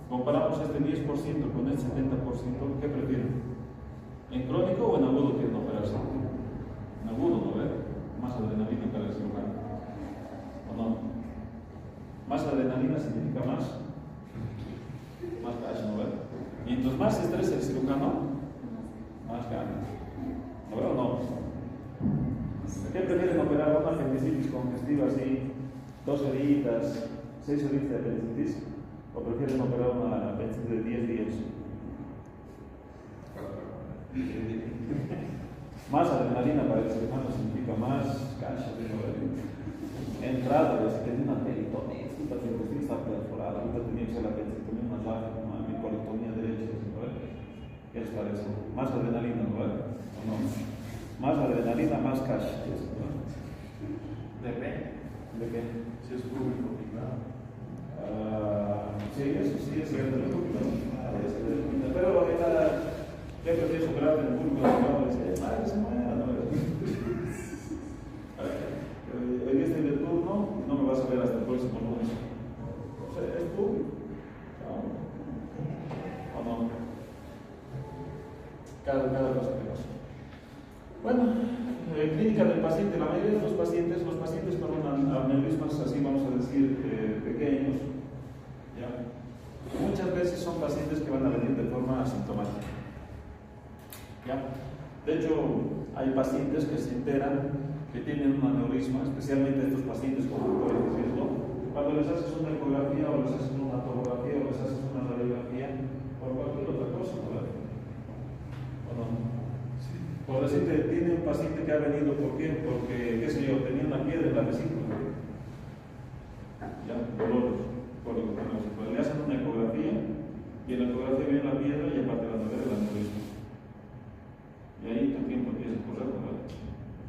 Comparamos este 10% con el 70%, ¿qué prefieren? ¿En crónico o en agudo quieren operarse? En agudo, ¿no ve? Más adrenalina para el cirujano. ¿O no? Más adrenalina significa más cash, ¿no ve? Mientras más estrés el cirujano, más ganas. ¿No ve o no? ¿Qué prefieren operar? ¿Una apendicitis congestiva así, 2 horitas, 6 horitas de apendicitis? ¿O prefieren operar una apendicitis de 10 días? Más adrenalina para el cirujano significa más cash. Entrada, si tiene una peritonitis, la apendicitis está perforada, ahorita tenía que ser la apendicitis, una llaga, una micolectomía derecha, ¿no? ¿Qué les parece? Más adrenalina, ¿no? ¿O no? Más adrenalina, más cash. Depende. ¿De qué? Si es público o privado. Sí, eso sí es cierto. Pero ¿qué prefieres operar en el público? Madre se muera, ¿no? Hoy día estoy de turno, no me vas a ver hasta el próximo lunes. O sea, es público. ¿O no? Cada cosa que pasa. Bueno, clínica del paciente. La mayoría de los pacientes con aneurismas así, vamos a decir, pequeños, ¿ya? Muchas veces son pacientes que van a venir de forma asintomática. ¿Ya? De hecho, hay pacientes que se enteran que tienen un aneurisma, especialmente estos pacientes con factores de riesgo. Cuando les haces una ecografía o les haces una tomografía o les haces una radiografía, decirte, tiene un paciente que ha venido, ¿por qué? Porque, qué sé yo, tenía una piedra en la vesícula. Ya, dolores, cólicos, pues le hacen una ecografía y en la ecografía viene la piedra y aparte la novela del aneurisma. Y ahí tu tiempo empieza a correr, ¿verdad?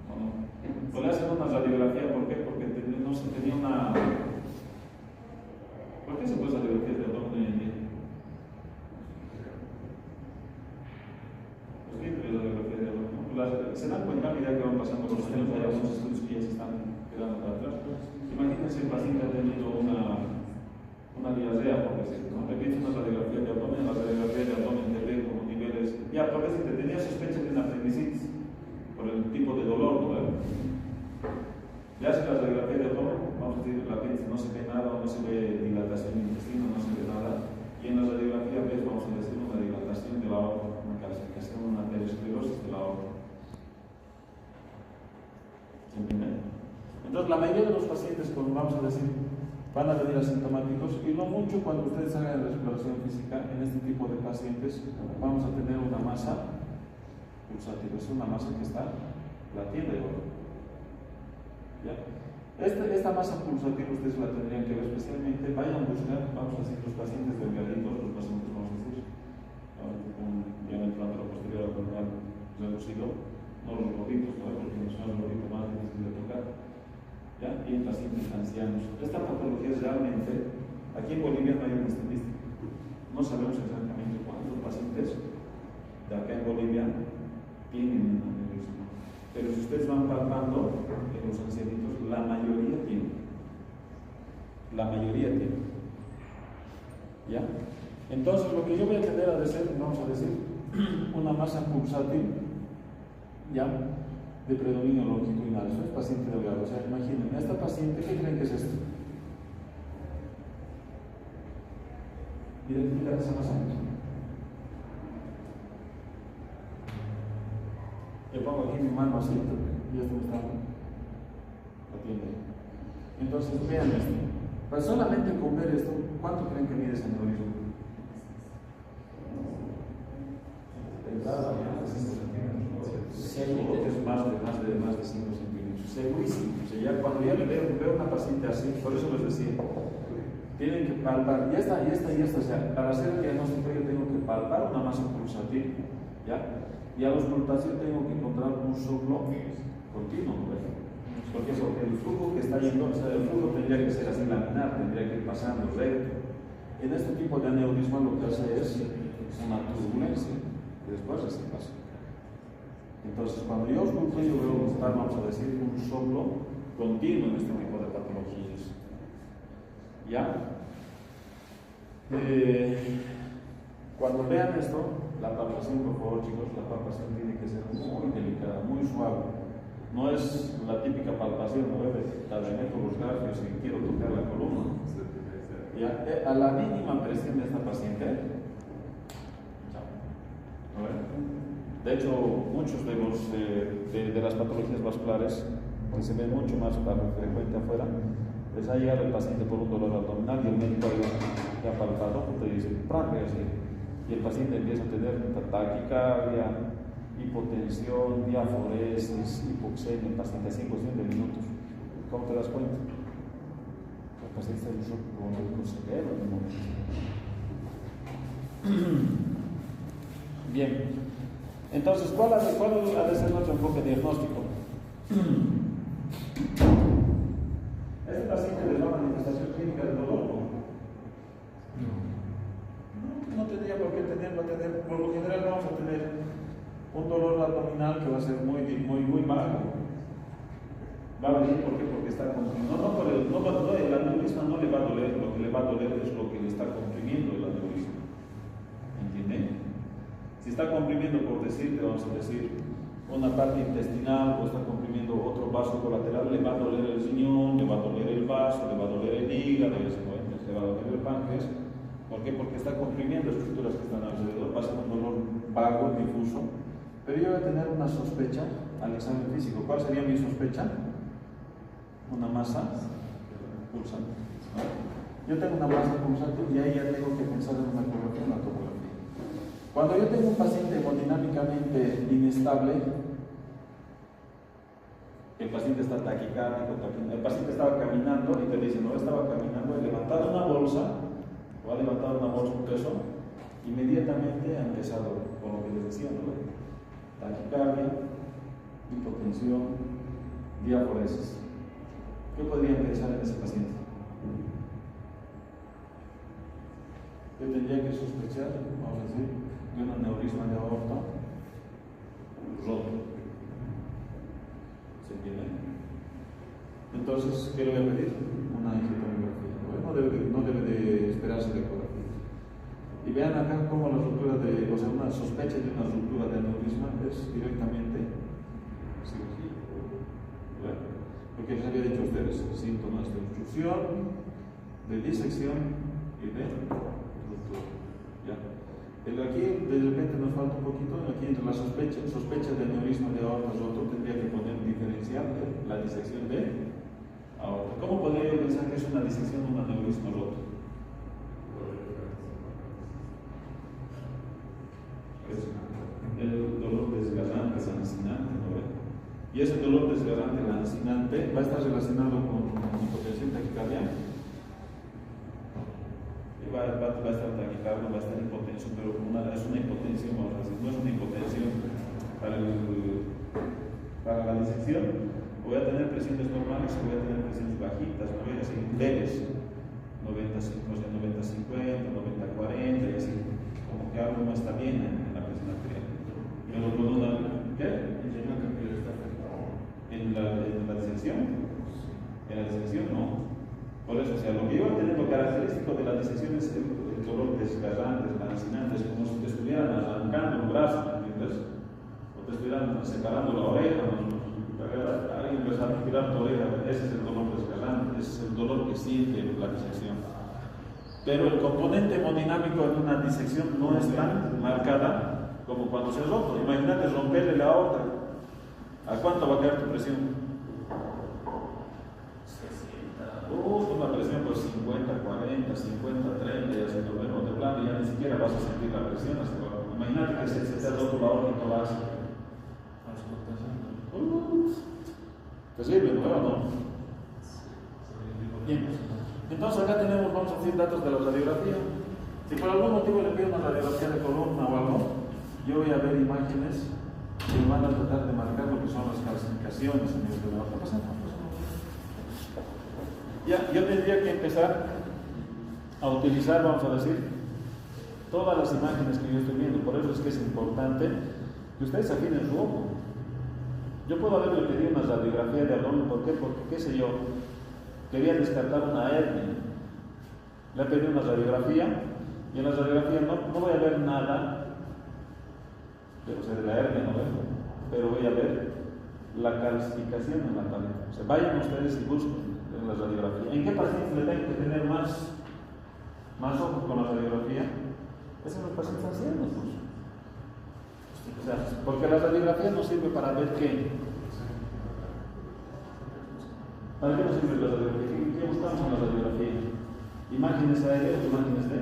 ¿O no? Pues le hacen una radiografía, ¿por qué? Porque no se tenía una. ¿Por qué se puede radiografía de abdomen hoy en día? Pues libre la radiografía de abdomen. Se dan cuenta a medida que van pasando los años, hay algunos estudios que ya se están quedando para atrás. Imagínense el paciente ha tenido una diarrea, por decirlo, ¿no? Repite una radiografía de abdomen, la radiografía de abdomen te ve como niveles. Ya, por decirte, tenía sospecha de una apendicitis por el tipo de dolor, ¿no? Le hace la radiografía de abdomen, vamos a decir, la apéndice no se ve nada, no se ve dilatación del intestino, no se ve nada. Y en la radiografía ves, vamos a decir, una dilatación de la aorta, una calcificación, una arteriosclerosis de la aorta. ¿Se entiende? Entonces, la mayoría de los pacientes, como vamos a decir, van a venir asintomáticos y no mucho cuando ustedes hagan la exploración física en este tipo de pacientes, vamos a tener una masa pulsativa, es una masa que está latiendo. ¿Ya? Esta masa pulsativa ustedes la tendrían que ver especialmente, vayan a buscar, vamos a decir, los pacientes delgaditos, los pacientes, vamos a decir, con diámetro anteroposterior abdominal reducido, no los gorditos, ¿no? Porque son los gorditos más difíciles de tocar. ¿Ya? Y en pacientes ancianos. Esta patología es realmente, aquí en Bolivia no hay una estadística. No sabemos exactamente cuántos pacientes de acá en Bolivia tienen un aneurisma. Pero si ustedes van palpando en los ancianitos, la mayoría tienen. La mayoría tienen. ¿Ya? Entonces, lo que yo voy a tener a decir, vamos a decir, una masa pulsátil, ¿ya? De predominio longitudinal. Eso es paciente delgado. O sea, imaginen, esta paciente, ¿qué creen que es esto? Identificar esa masa. Yo pongo aquí mi mano así y esto me está atiende. Entonces, vean esto. Pues solamente con ver esto, ¿cuánto creen que mide ese aneurisma? Seguro que es más de 5 centímetros. Segurísimo. O sea, ya cuando ya veo una paciente así, por eso les decía, tienen que palpar, y esta, o sea, para hacer el diagnóstico yo tengo que palpar una masa pulsatil, ¿ya? Y a los auscultación tengo que encontrar un soplo continuo, ¿verdad? Porque el flujo que está yendo, o sea, el flujo tendría que ser así laminar, tendría que ir pasando recto. En este tipo de aneurisma lo que hace es una turbulencia, y después así pasa. Entonces, cuando yo ausculto, yo veo estar, vamos a decir, un soplo continuo en este tipo de patologías. ¿Ya? Cuando vean esto, la palpación, por favor, chicos, la palpación tiene que ser muy delicada, muy suave. No es la típica palpación, ¿no? Tal vez meto los grafios y quiero tocar la columna. ¿Ya? A la mínima presión de esta paciente, de hecho, muchos de las patologías vasculares que se ven mucho más frecuente afuera, les ha llegado el paciente por un dolor abdominal y el médico ya ha palpado, te dice, así. Y el paciente empieza a tener taquicardia, hipotensión, diaforesis, hipoxemia, el paciente así en cuestión de minutos. ¿Cómo te das cuenta? El paciente está en un shock crónico severo en un momento. Bien. Entonces, ¿cuál ha de ser nuestro enfoque diagnóstico? ¿Este paciente le da manifestación clínica de dolor? No tendría por qué tenerlo. Por lo general vamos a tener un dolor abdominal que va a ser muy bajo. Va a venir, ¿por qué? Porque está comprimiendo. El aneurisma no le va a doler, lo que le va a doler es lo que le está comprimiendo el aneurisma. ¿Entienden? Si está comprimiendo, por decirte, vamos a decir, una parte intestinal o está comprimiendo otro vaso colateral, le va a doler el riñón, le va a doler el vaso, le va a doler el hígado, le va a doler el páncreas. ¿Por qué? Porque está comprimiendo estructuras que están alrededor, va a ser un dolor vago, difuso. Pero yo voy a tener una sospecha al examen físico. ¿Cuál sería mi sospecha? Una masa pulsante. ¿No? Yo tengo una masa pulsante y ahí ya tengo que pensar en una ecografía, una tomografía. Cuando yo tengo un paciente hemodinámicamente inestable, el paciente está taquicárdico, el paciente estaba caminando y te dice, no, estaba caminando, he levantado una bolsa, o ha levantado una bolsa, un peso, inmediatamente ha empezado con lo que les decía, ¿no? Taquicardia, hipotensión, diaforesis. ¿Qué podrían pensar en ese paciente? ¿Qué tendría que sospechar, vamos a decir, de un aneurisma de aorta roto? ¿Se entiende? Entonces, ¿qué le voy a pedir? Una angiotomografía. No debe de esperarse de ecografía. Y vean acá cómo la ruptura de, o sea, una sospecha de una ruptura de aneurisma es directamente cirugía. Bueno, lo que les había dicho a ustedes, síntomas de obstrucción, de disección y de ruptura. ¿Ya? Pero aquí de repente nos falta un poquito, aquí entre la sospecha de aneurisma de aorta roto tendría que poner diferencial de la disección de aorta. ¿Cómo podría yo pensar que es una disección de un aneurisma roto? El dolor desgarrante, lancinante, ¿no? Y ese dolor desgarrante, lancinante, va a estar relacionado con hipotensión taquicardia. Va a estar taquicardia, va a estar hipotenso, pero es una hipotensión, vamos a decir, no es una hipotensión para la disección. Voy a tener presiones normales, voy a tener presiones bajitas, no voy a decir leves, 90-50, 90-40, y así, como que algo no está bien en la presión arterial. Pero con una, ¿qué? ¿En la disección? En la disección no. Por eso, o sea, lo que yo voy a tener, lo característico de la disección es el dolor desgarrante, lancinante, es como si te estuvieran arrancando un brazo, ¿entiendes? O te estuvieran separando la oreja, ¿no? Alguien empezó a retirar tu oreja, ese es el dolor desgarrante, ese es el dolor que siente la disección. Pero el componente hemodinámico en una disección no es tan marcada como cuando se rompe. Imagínate romperle la aorta. ¿A cuánto va a caer tu presión? Una presión por 50, 40, 50, 30, ya se volvemos de plano y ya ni siquiera vas a sentir la presión. Imagínate que se te ha roto la aorta y no vas a... Terrible, ¿no? ¿No? Bien. Entonces acá tenemos, vamos a decir, datos de la radiografía. Si por algún motivo le pido una radiografía de columna o algo, yo voy a ver imágenes que me van a tratar de marcar lo que son las calcificaciones en el de la otra. Ya, yo tendría que empezar a utilizar, vamos a decir, todas las imágenes que yo estoy viendo. Por eso es que es importante que ustedes afinen su ojo. Yo puedo haberle pedido una radiografía de abdomen, ¿por qué? Porque, qué sé yo, quería descartar una hernia. Le he pedido una radiografía y en la radiografía no voy a ver nada, o sea, de la hernia no veo, pero voy a ver la calcificación en la pared. O sea, vayan ustedes y busquen en la radiografía. ¿En qué pacientes le tengo que tener más ojo con la radiografía? Es en los pacientes ancianos, pues. O sea, porque la radiografía nos sirve para ver qué. ¿Para qué nos sirve la radiografía? ¿Qué buscamos en la radiografía? Imágenes aéreas, imágenes de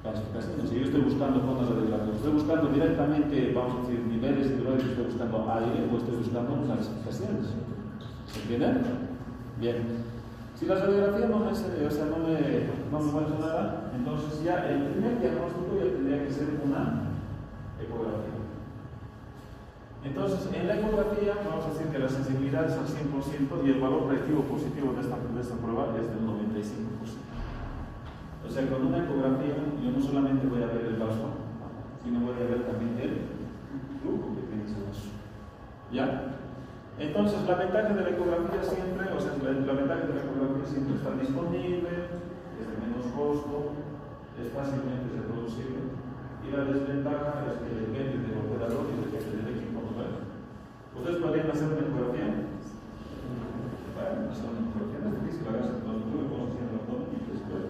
calcificaciones. Si yo estoy buscando con la radiografía, estoy buscando directamente, vamos a decir, niveles hidrológicos, estoy buscando aire o estoy buscando calcificaciones. ¿Se entiende? Bien. Si la radiografía no me muestra nada, entonces ya el primer diagnóstico ya tendría que ser una ecografía. Entonces, en la ecografía vamos a decir que la sensibilidad es al 100% y el valor predictivo positivo de esta prueba es del 95%. O sea, con una ecografía yo no solamente voy a ver el vaso, sino voy a ver también el flujo que tiene ese vaso. ¿Ya? Entonces, la ventaja de la ecografía siempre, o sea, la ventaja de la ecografía siempre está disponible, es de menos costo, es fácilmente reproducible. Y la desventaja es que depende del operador y depende del equipo. ¿Ustedes podrían hacer una ecografía? Bueno, hacer una ecografía no es difícil, la hagas en todo el mundo, como si en el abdomen y después.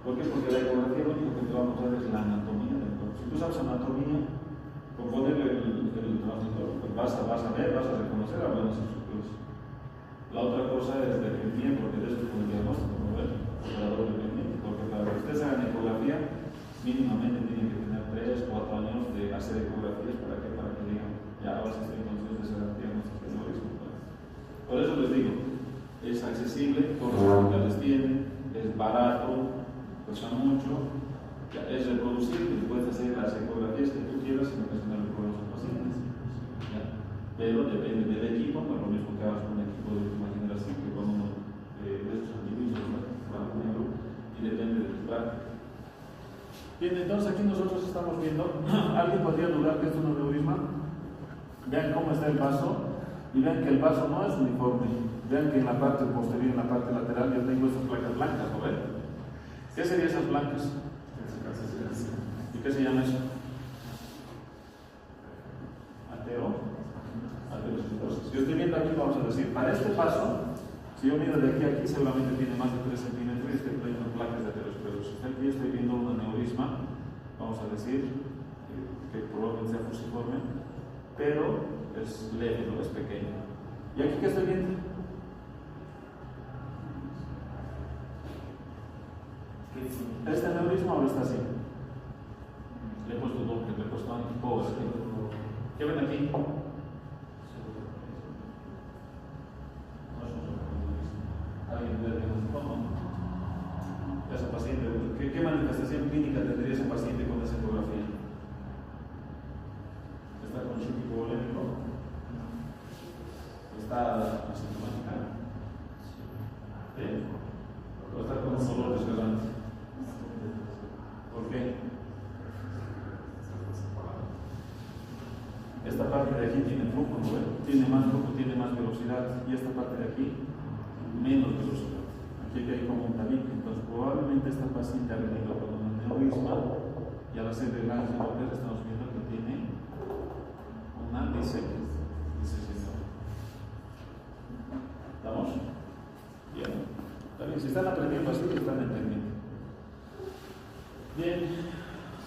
¿Por qué? Porque la ecografía lo único que te va a mostrar es la anatomía del cuerpo. Si tú sabes anatomía, con ponerle el transductor, pues vas a ver, vas a reconocer a buenas estructuras. La otra cosa es dependiente, porque de esto es un diagnóstico, ¿no ves? Operador dependiente, porque para que ustedes hagan ecografía, mínimamente tienen que tener 3 o 4 años de hacer ecografías para que digan, ya ahora sí estoy consciente de ser diagnóstico. ¿No? Porque porque la verdad, ustedes hagan ecografía, mínimamente tienen que tener 3 o 4 años de hacer ecografías para que diagnostiquen. ¿No? La otra cosa es dependiente, porque de esto es un diagnóstico, ¿no ves? Operador dependiente, porque para que ustedes hagan ecografía, mínimamente tienen que tener 3 o 4 años de hacer ecografías para que digan, ya ahora sí estoy consciente de ser diagnóstico. ¿No? accesible, todos los hospitales tienen, es barato, cuesta mucho, ya, es reproducible, puedes hacer las ecografías que tú quieras en ocasionar con los pacientes. ¿Ya? Pero depende del equipo, no es lo mismo que hagas con un equipo de última generación que con uno de estos antiguos, y depende de tu práctica. Bien, entonces aquí nosotros estamos viendo, ¿alguien podría dudar que esto es un aneurisma? Vean cómo está el vaso y vean que el vaso no es uniforme. Vean que en la parte posterior, en la parte lateral, yo tengo estas placas blancas, ¿no ven? ¿Qué serían esas blancas? ¿Y qué se llama eso? Aterosclerosis. Si yo estoy viendo aquí, vamos a decir, para este paso, si yo miro de aquí a aquí, seguramente tiene más de 3 centímetros y estoy viendo placas de aterosclerosis. Aquí estoy viendo un aneurisma, vamos a decir, que probablemente sea fusiforme, pero es leve, no es pequeño. ¿Y aquí qué estoy viendo? ¿Este aneurisma ahora está así? Le he puesto doble, le he puesto antipobre. ¿Qué ven aquí? ¿Alguien ve cómo? Esa paciente, ¿qué manifestación clínica tendría ese paciente con esa ecografía? ¿Está con su tipo polémico? ¿Está asintomática? ¿O está con un dolor desgarrante? ¿Por qué? Esta parte de aquí tiene flujo, ¿no ven? Tiene más flujo, tiene más velocidad, y esta parte de aquí menos velocidad. Aquí hay como un tabique, entonces probablemente esta paciente ha venido con un aneurisma y al hacer el gran Doppler estamos viendo que tiene una disección. ¿Estamos? Bien. Está bien, si están aprendiendo así, están entendiendo. Bien,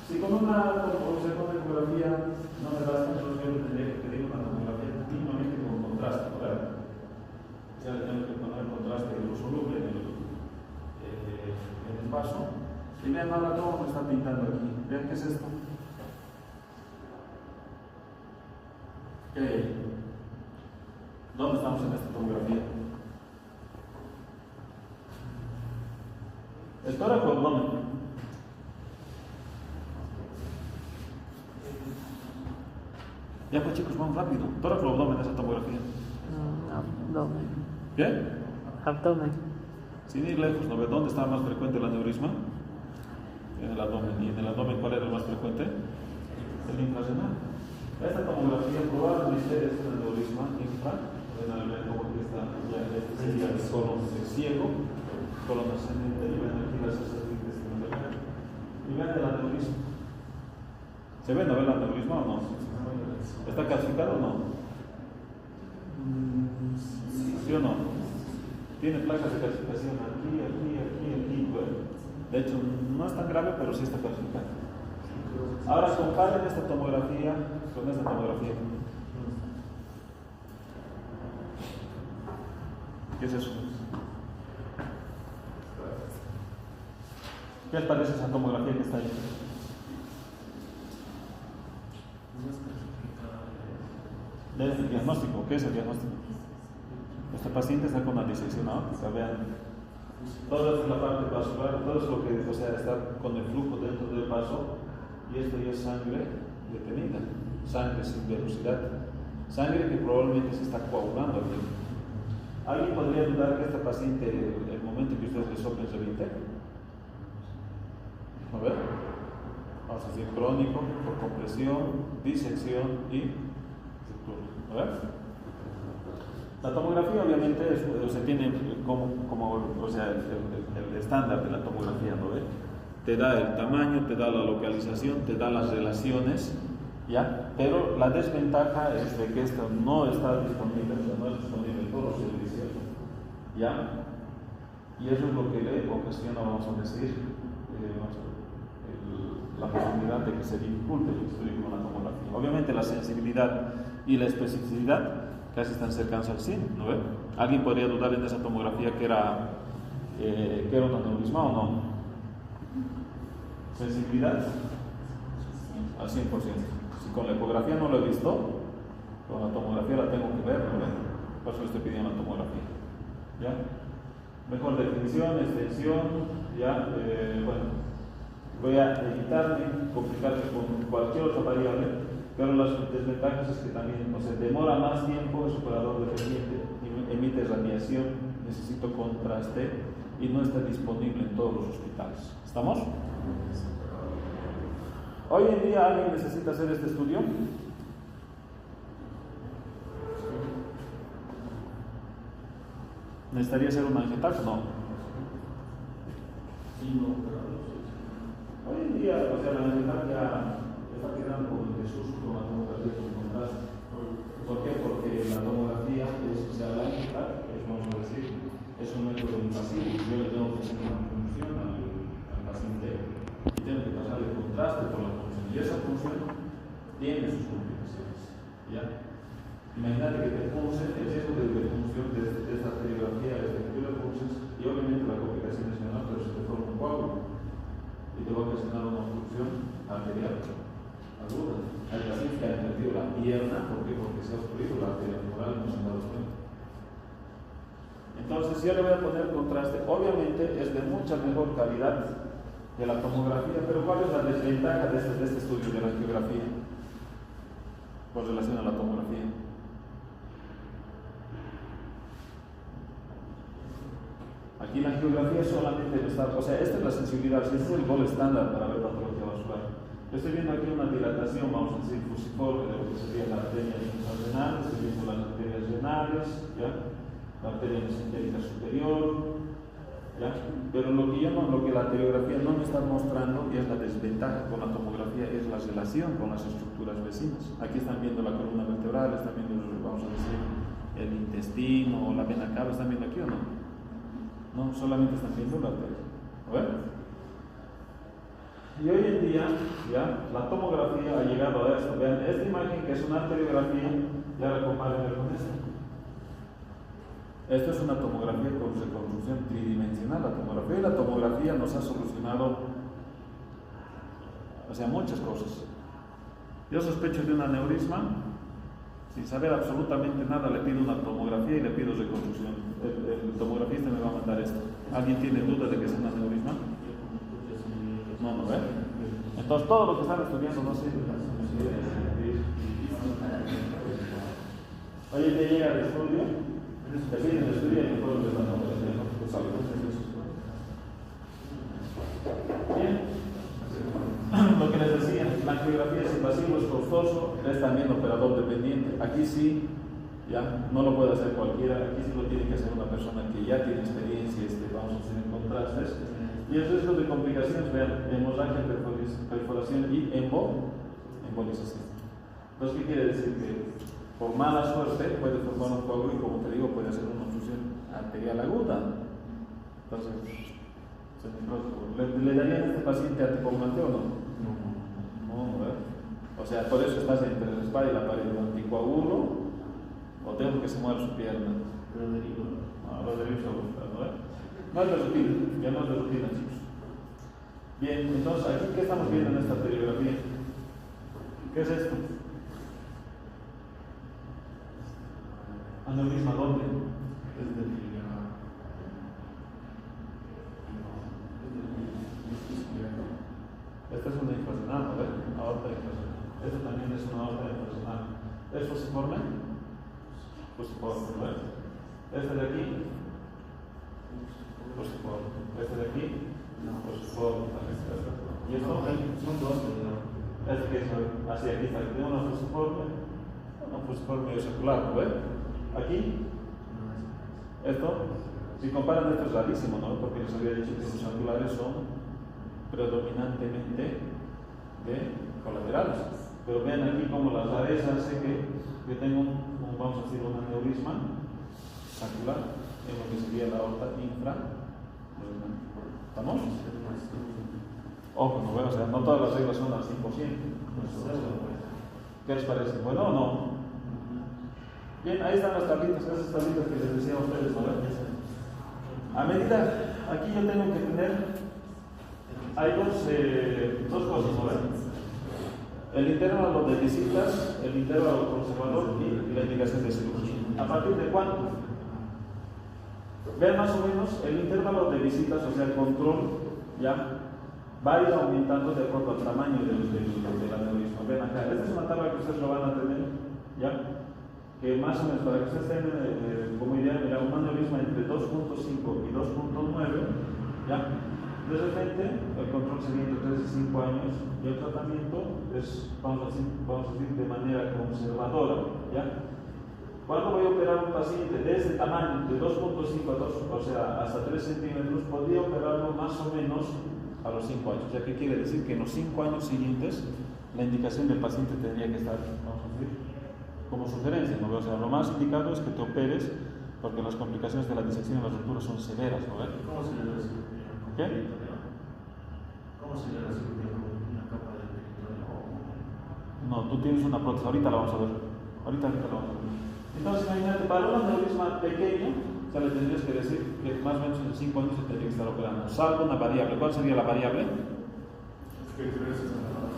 si con una ecografía no me basta, entonces yo tendría que pedir una tomografía mínimamente con contraste, ¿verdad? Ya le tengo que poner contraste hidrosoluble en el vaso. Y vean ahora cómo me está pintando aquí. Vean qué es esto. ¿Qué hay ahí? ¿Dónde estamos en esta tomografía? ¿El tórax o abdomen? Ya pues chicos, vamos rápido. ¿Tórax o abdomen esa tomografía? Abdomen. ¿Qué? Abdomen. Sin ir lejos, ¿no ve dónde está más frecuente el aneurisma? En el abdomen. ¿Y en el abdomen cuál era el más frecuente? El infrarenal. Esta tomografía probablemente es un aneurisma infrarrenal, porque está ya sería el colon ciego, colon ascendente, y ven aquí las heces intestinales. Y ven el aneurisma. ¿Se ve no ve el aneurisma o no? ¿Está calcificado o no? ¿Sí o no? Tiene placas de calcificación aquí. Bueno, de hecho, no es tan grave, pero sí está calcificado. Ahora comparen esta tomografía con esta tomografía. ¿Qué es eso? ¿Qué les parece esa tomografía que está ahí? ¿El diagnóstico? ¿Qué es el diagnóstico? Este paciente está con una disección aórtica, vean. Toda es la parte vascular, todo es lo que, o sea, está con el flujo dentro del vaso, y esto ya es sangre detenida, sangre sin velocidad, sangre que probablemente se está coagulando aquí. ¿Alguien podría dudar que esta paciente, el momento en que ustedes le soplen, se reviente? A ver, vamos a decir crónico, por compresión, disección y ruptura. A ver. La tomografía obviamente se tiene como o sea, el estándar de la tomografía, ¿no ve? Te da el tamaño, te da la localización, te da las relaciones, ¿ya? Pero la desventaja es de que esto no está disponible, o sea, no es disponible en todos los servicios, ¿ya? Y eso es lo que le ocasiona, vamos a decir, la posibilidad de que se dificulte el estudio con la tomografía. Obviamente la sensibilidad y la especificidad casi están cercanos al 100, ¿no ve? ¿Alguien podría dudar en esa tomografía que era un aneurisma o no? ¿Sensibilidad? Al 100%. Si con la ecografía no lo he visto, con la tomografía la tengo que ver, ¿no ve? Por eso le estoy pidiendo la tomografía. ¿Ya? Mejor definición, extensión, ya, bueno, voy a evitarme complicarme con cualquier otra variable, pero las desventajas es que también, o sea, demora más tiempo, es operador dependiente, emite radiación, necesito contraste y no está disponible en todos los hospitales. ¿Estamos? Hoy en día alguien necesita hacer este estudio. ¿Necesitaría ser un angiotax o no? Hoy en día, o sea, la angiotax ya está quedando como en desuso con la tomografía con contraste. ¿Por qué? Porque la tomografía es, o sea, la angiotax, vamos a decir, es un método invasivo. Yo le tengo que hacer una función al paciente y tengo que pasar el contraste por la función. Y esa función tiene sus complicaciones. ¿Ya? Imagínate que te pulsen, el riesgo de función de esta arteriografía es que tú le pulses y obviamente la complicación es menor, pero se te forma un coágulo y te va a ocasionar una obstrucción arterial aguda. Hay pacientes que han perdido la pierna, ¿por qué? Porque se ha obstruido la arteria femoral y no se han dado cuenta. Entonces yo le voy a poner contraste, obviamente es de mucha mejor calidad de la tomografía, pero ¿cuál es la desventaja de este estudio de la angiografía con relación a la tomografía? Aquí la angiografía solamente está, o sea, esta es la sensibilidad, este es el gol estándar para ver patología vascular. Yo estoy viendo aquí una dilatación, vamos a decir, fusiforme de lo que sería la arteria renal, estoy viendo las arterias renales, ¿ya? La arteria mesentérica superior, ¿ya? Pero lo que la arteriografía no me está mostrando, y es la desventaja con la tomografía, es la relación con las estructuras vecinas. Aquí están viendo la columna vertebral, están viendo, vamos a decir, el intestino o la vena cava, ¿están viendo aquí o no? No, solamente están viendo la arteria. ¿A ver? Y hoy en día, ya, la tomografía ha llegado a esto. Vean, esta imagen que es una arteriografía, ya la comparen con esta. Esto es una tomografía con reconstrucción tridimensional. La tomografía nos ha solucionado, o sea, muchas cosas. Yo sospecho de un aneurisma, sin saber absolutamente nada, le pido una tomografía y le pido reconstrucción. El tomografista me va a mandar esto. ¿Alguien tiene duda de que es un aneurisma? No, ¿no ve? Entonces todo lo que están estudiando no sirve. Oye, te llega el estudio, te piden el estudio y después de la tomografía. Bien. Lo que les decía, la angiografía es invasivo, es costoso, es también operador dependiente. Aquí sí, ya no lo puede hacer cualquiera, aquí sí lo tiene que hacer una persona que ya tiene experiencia, vamos a hacer en contrastes. Y el riesgo de complicaciones, vean, hemorragia, perforación y embolización. Entonces, ¿qué quiere decir? Que por mala suerte puede formar un coágulo y, como te digo, puede hacer una obstrucción arterial aguda. Entonces, ¿le darían a este paciente anticoagulante o no? No, ¿verdad? O sea, por eso estás entre la espalda y la pared, anticoagulo o dejo que se mueva su pierna. Lo derivo, ¿no? No es de rutina, ya no es de rutina, chicos. Bien, entonces, aquí, ¿qué estamos viendo en esta arteriografía? ¿Qué es esto? ¿Aneurisma dónde? Esta es una infrarenal, ¿no ves? Aorta infrarenal. Esta también es una aorta infrarenal. ¿Es fusiforme? Fusiforme, ¿no ves? Este de aquí, fusiforme. Este de aquí, fusiforme también. Y esto son dos. Este que es hacia aquí, tiene una fusiforme circular, ¿no ves? Aquí, esto, si comparan, esto es rarísimo, ¿no? Porque les había dicho que los angulares son predominantemente de colaterales. Pero vean aquí como la rareza hace que yo tengo vamos a decir, un aneurisma angular en lo que sería la aorta infrarenal. ¿Estamos? Ojo, no veo, o sea, no todas las reglas son al 100%. ¿Qué les parece? ¿Bueno o no? Bien, ahí están las tablitas, esas tablitas que les decía a ustedes, ¿no? A medida, aquí yo tengo que tener, hay dos cosas, ¿no? El intervalo de visitas, el intervalo conservador y la indicación de cirugía. ¿A partir de cuánto? Vean más o menos el intervalo de visitas, o sea, el control, ya va a ir aumentando de acuerdo al tamaño del aneurisma. Ven acá, esta es una tabla que ustedes lo van a tener, ya, que más o menos para que ustedes tengan como idea, mira, un aneurisma entre 2.5 y 2.9, ya, de repente el control sería entre 3 y 5 años y el tratamiento es, vamos a decir, de manera conservadora, ya. Cuando voy a operar un paciente de ese tamaño, de 2.5 a 2, o sea, hasta 3 centímetros, podría operarlo más o menos a los 5 años. O sea, ¿qué quiere decir? Que en los 5 años siguientes, la indicación del paciente tendría que estar, vamos a decir, como sugerencia, ¿no? O sea, lo más indicado es que te operes, porque las complicaciones de la disección y la ruptura son severas, ¿no? ¿Cómo se le recibe? ¿Qué? ¿Cómo se le recibe con una capa de peritoneum? No, tú tienes una prótesis, ahorita la vamos a ver. Ahorita la vamos a ver. Entonces, imagínate, para un aneurisma pequeño, o sea, le tendrías que decir que más o menos en 5 años se tendría que estar operando. Salvo una variable. ¿Cuál sería la variable?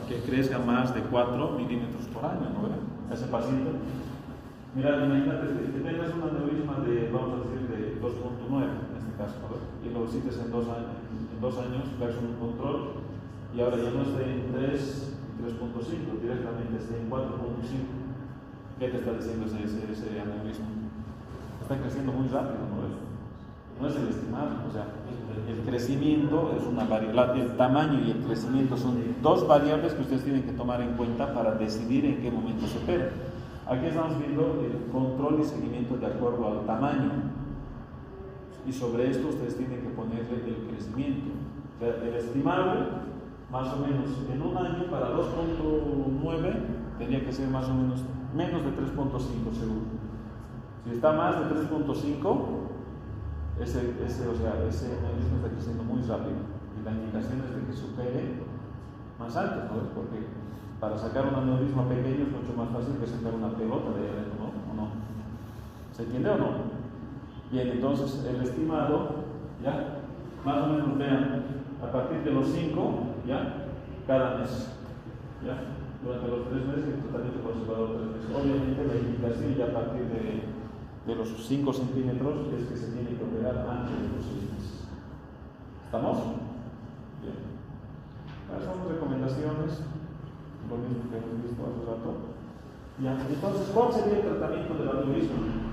Que crezca más de 4 milímetros por año, ¿no? Ese paciente. Mira, imagínate que tengas un aneurisma de, vamos a decir, de 2.9 en este caso, ¿no? Y lo visites en 2 años, le hagas un control y ahora ya no esté en 3 y 3.5, directamente esté en 4.5. ¿Qué te está diciendo ese aneurisma? Está creciendo muy rápido, ¿no? No es el estimado, o sea, el crecimiento es una variable, el tamaño y el crecimiento son dos variables que ustedes tienen que tomar en cuenta para decidir en qué momento se opera. Aquí estamos viendo el control y seguimiento de acuerdo al tamaño, y sobre esto ustedes tienen que ponerle el crecimiento. O sea, el estimable, más o menos en un año para 2.9 tendría que ser más o menos menos de 3.5 seguro. Si está más de 3.5, ese aneurisma está creciendo muy rápido y la indicación es de que supere más alto, ¿no? Porque para sacar un aneurisma pequeño es mucho más fácil que sacar una pelota de él, ¿no? ¿O no? ¿Se entiende o no? Bien, entonces el estimado, ya, más o menos vean, a partir de los 5, ya, cada mes, ya. Durante los 3 meses el tratamiento conservador 3 meses. Obviamente la indicación ya a partir de los 5 centímetros es que se tiene que operar antes de los 6 meses. ¿Estamos? Bien. Ahora son recomendaciones, lo mismo que hemos visto hace rato. Ya. Entonces, ¿cuál sería el tratamiento del aneurisma?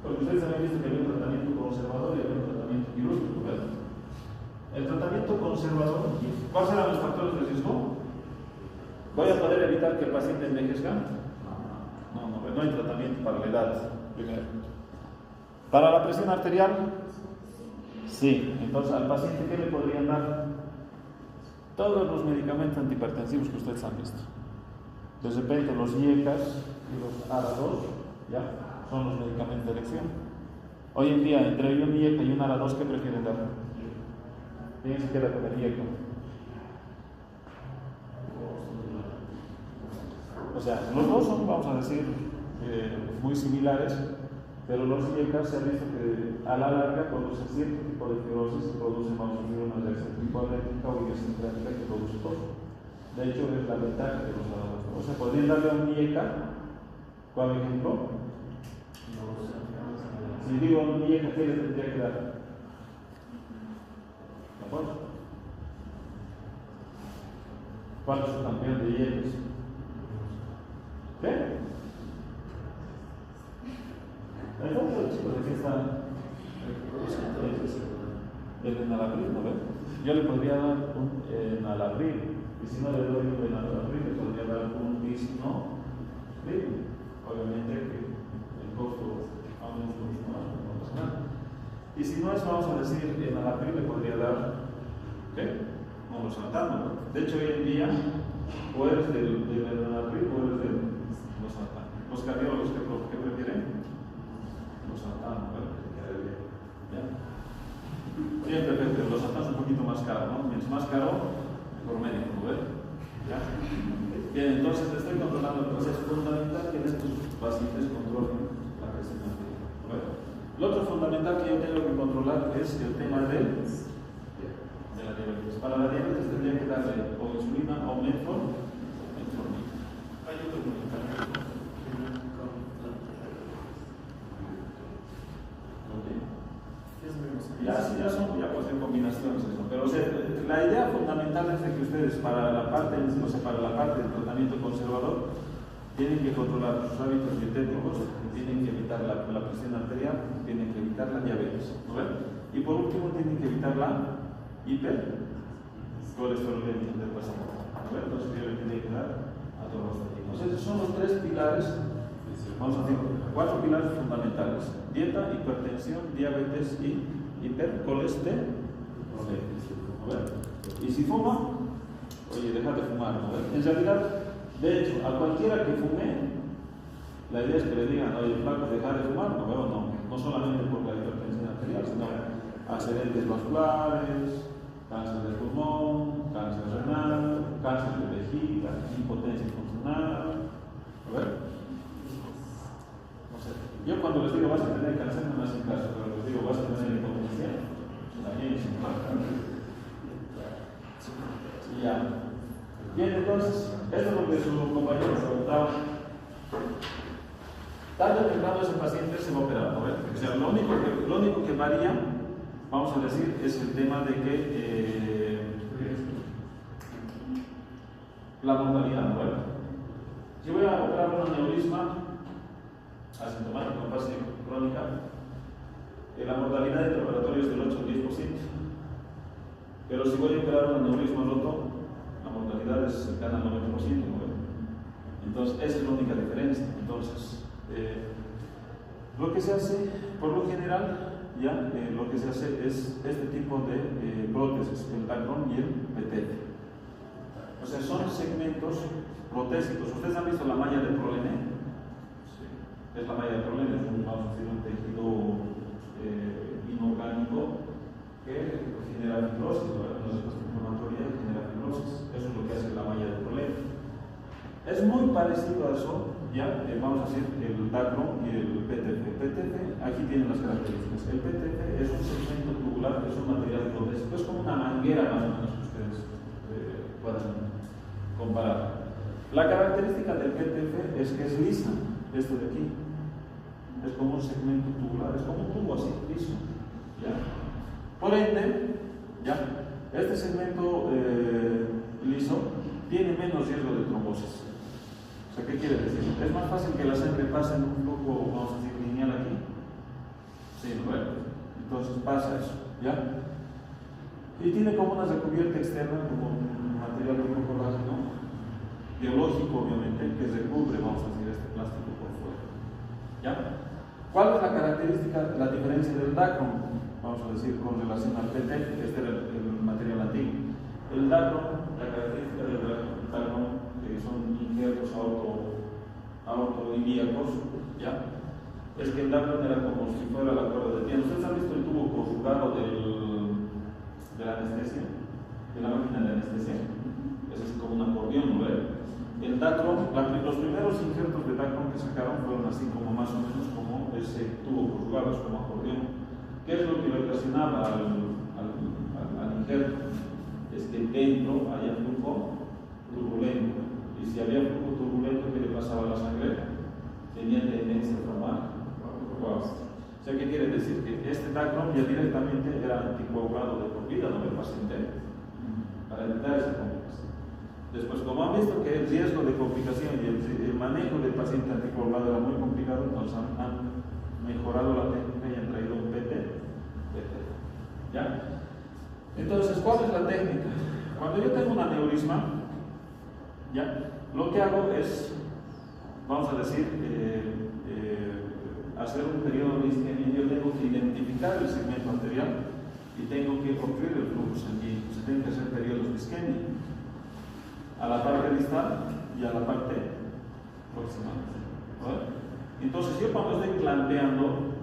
Porque ustedes habían visto que había un tratamiento conservador y había un tratamiento quirúrgico, ¿verdad? El tratamiento conservador, ¿cuáles eran los factores de riesgo? ¿Voy a poder evitar que el paciente envejezca? No hay tratamiento para la edad, primero. ¿Para la presión arterial? Sí. Entonces, al paciente, ¿qué le podrían dar? Todos los medicamentos antihipertensivos que ustedes han visto. De repente, los IECAS y los ARA2, ¿ya? Son los medicamentos de elección. Hoy en día, entre un IECA y un ARA2, ¿qué prefieren dar? ¿Quién se queda con el IECA? O sea, los dos son, vamos a decir, muy similares, pero los IECAS se ha visto que a la larga producen cierto tipo de fibrosis y producen, vamos a decir, una reacción hipoalérgica o idiosincrática que produce todo. De hecho, es la ventaja de los ARA2. O sea, podrían darle a un IECA, ¿cuál ejemplo? Si digo un IECA, ¿qué le tendría que dar? ¿De acuerdo? ¿Cuál es su campeón de IECAS? ¿Qué? Entonces, chicos, aquí está el enalapril, ¿no ven? Yo le podría dar un enalapril, y si no le doy un enalapril, le podría dar un bisno. Obviamente que el costo aumenta mucho más, no pasa nada. Y si no es, vamos a decir, enalapril le podría dar, ¿qué? Losartano, ¿no? De hecho, hoy en día, o eres del enalapril o eres del losartano. Los cardiólogos, ¿qué prefieren? Losartano, ¿verdad? ¿Ya? Siempre prefieren. Losartano es un poquito más caro, ¿no? Mientras más caro, mejor médico, ¿verdad? ¿Ya? Bien, entonces estoy controlando el proceso. Es fundamental que en estos pacientes controlen la presión arterial. Lo otro fundamental que yo tengo que controlar es el tema de la diabetes. Para la diabetes tendría que darle o insulina o metformina. Hay otro medicamento. ustedes para la parte, o sea, para la parte del tratamiento conservador, tienen que controlar sus hábitos dietéticos, tienen que evitar la presión arterial, tienen que evitar la diabetes, ¿no ven? Y por último tienen que evitar la hipercolesterolemia del paciente, ¿no ven? Entonces yo le tiene que dar a todos los pacientes. Esos son los tres pilares, vamos a decir, 4 pilares fundamentales: dieta, hipertensión, diabetes y hipercolesterolemia, ¿no ven? Y si fuma, oye, deja de fumar, ¿no ven? En realidad, de hecho, a cualquiera que fume, la idea es que le digan, oye, flaco, dejar de fumar, no solamente por la hipertensión arterial, sino accidentes vasculares, cáncer de pulmón, cáncer renal, cáncer de vejiga, impotencia funcional. A ver, no sé, yo cuando les digo vas a tener cáncer no me hacen caso, pero les digo vas a tener impotencia, también es importante. Ya. Bien, entonces, esto es lo que su compañero preguntaba. Tarde o temprano ese paciente se va a operar, ¿no? O sea, lo único que varía, vamos a decir, es el tema de que la mortalidad, ¿no? Si voy a operar un aneurisma asintomático en fase crónica, la mortalidad intraoperatoria es del 8 al 10%. Pero si voy a operar un aneurisma roto, la mortalidad es cercana al 90%, ¿no? Entonces, esa es la única diferencia. Entonces, lo que se hace, por lo general, lo que se hace es este tipo de prótesis, el Dacron y el PTF. O sea, son segmentos protésicos. ¿Ustedes han visto la malla de Prolene? Sí. Es la malla de Prolene, es un tejido inorgánico que genera fibrosis, ¿verdad? No es inflamatoria, genera fibrosis. Eso es lo que hace la malla de Prolene. Es muy parecido a eso, vamos a decir, el Dacron y el PTF. PTF, aquí tienen las características. El PTF es un segmento tubular, es un material protésico, es como una manguera más o menos que ustedes puedan comparar. La característica del PTF es que es lisa, esto de aquí. Es como un segmento tubular, es como un tubo así, liso. Por ende, este segmento liso tiene menos riesgo de trombosis. O sea, ¿qué quiere decir? Es más fácil que la sangre pase en un flujo, vamos a decir, lineal aquí. Sí, ¿no? Entonces pasa eso, Y tiene como una recubierta externa, como un material tipo colágeno, biológico obviamente, que recubre, vamos a decir, este plástico por fuera. ¿Cuál es la característica, la diferencia del Dacron? Vamos a decir, con relación al PTF, este era el material antiguo. El Dacron, la característica del Dacron, que son injertos autoilíacos, es que el Dacron era como si fuera la cuerda de piano. ¿Ustedes han visto el tubo conjugado de la anestesia? De la máquina de anestesia. Es como un acordeón, ¿no? El Dacron, los primeros injertos de Dacron que sacaron fueron así como más o menos como ese tubo conjugado, es como acordeón. ¿Qué es lo que le ocasionaba al injerto? Es que dentro haya flujo turbulento. Y si había flujo turbulento, ¿qué le pasaba a la sangre? Tenía tendencia a formar coágulos. O sea, ¿qué quiere decir? Que este Dacron ya directamente era anticoagulado de por vida, ¿no? El paciente, para evitar esa complicación. Después, como han visto que el riesgo de complicación y el manejo del paciente anticoagulado era muy complicado, entonces han mejorado la técnica y han traído un PT. Entonces, ¿cuál es la técnica? Cuando yo tengo un aneurisma, lo que hago es, vamos a decir, hacer un periodo de isquemia. Yo tengo que identificar el segmento arterial y tengo que obstruir el flujo sanguíneo. Se tienen que hacer periodos de isquemia a la parte distal y a la parte proximal. Entonces, yo cuando estoy planteando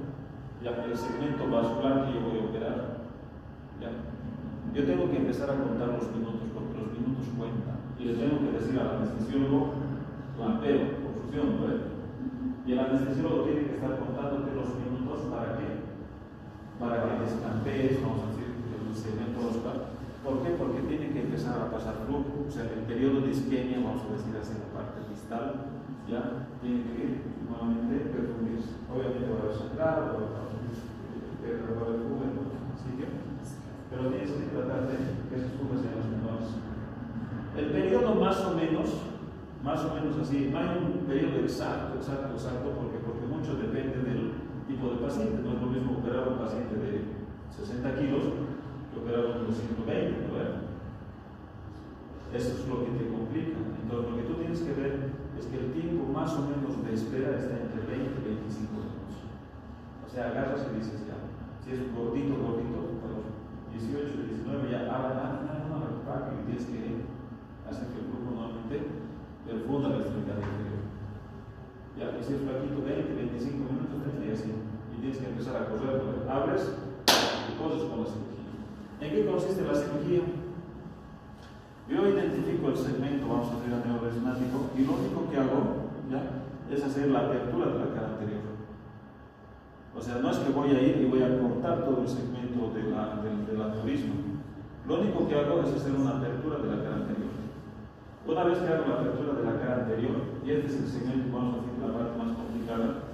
el segmento vascular que yo voy a operar, yo tengo que empezar a contar los minutos, porque los minutos cuentan. Y les tengo que decir al anestesiólogo, planteo, confusión, ¿no? Y el anestesiólogo tiene que estar contándote los minutos para que descampees, vamos a decir, el segmento vascular. ¿Por qué? Porque tiene que empezar a pasar flujo. O sea, el periodo de isquemia, vamos a decir, hacia la parte distal, tiene que ir nuevamente perfundirse. Obviamente va a haber sangrado, va a haber flujo, así que, pero tienes que tratar de que esos flujos sean los menores El periodo más o menos así, no hay un periodo exacto, porque mucho depende del tipo de paciente. No es lo mismo operar a un paciente de 60 kilos que operar a un de 120, ¿no? Eso es lo que te complica. Entonces, lo que tú tienes que ver es que el tiempo más o menos de espera está entre 20 y 25 minutos. O sea, agarras y dices ya, si es gordito, a los 18, 19 ya y tienes que hacer que el flujo nuevamente perfunda la extremidad inferior. Ya, y si es flaquito, 20, 25 minutos, y así. Y tienes que empezar a correr, abres y cosas con la cirugía. ¿En qué consiste la cirugía? Yo identifico el segmento, vamos a decir, aneurysmático, y lo único que hago ya es hacer la apertura de la cara anterior. O sea, no es que voy a ir y voy a cortar todo el segmento del aneurisma. Lo único que hago es hacer una apertura de la cara anterior. Una vez que hago la apertura de la cara anterior, y este es el segmento, vamos a decir, la parte más complicada,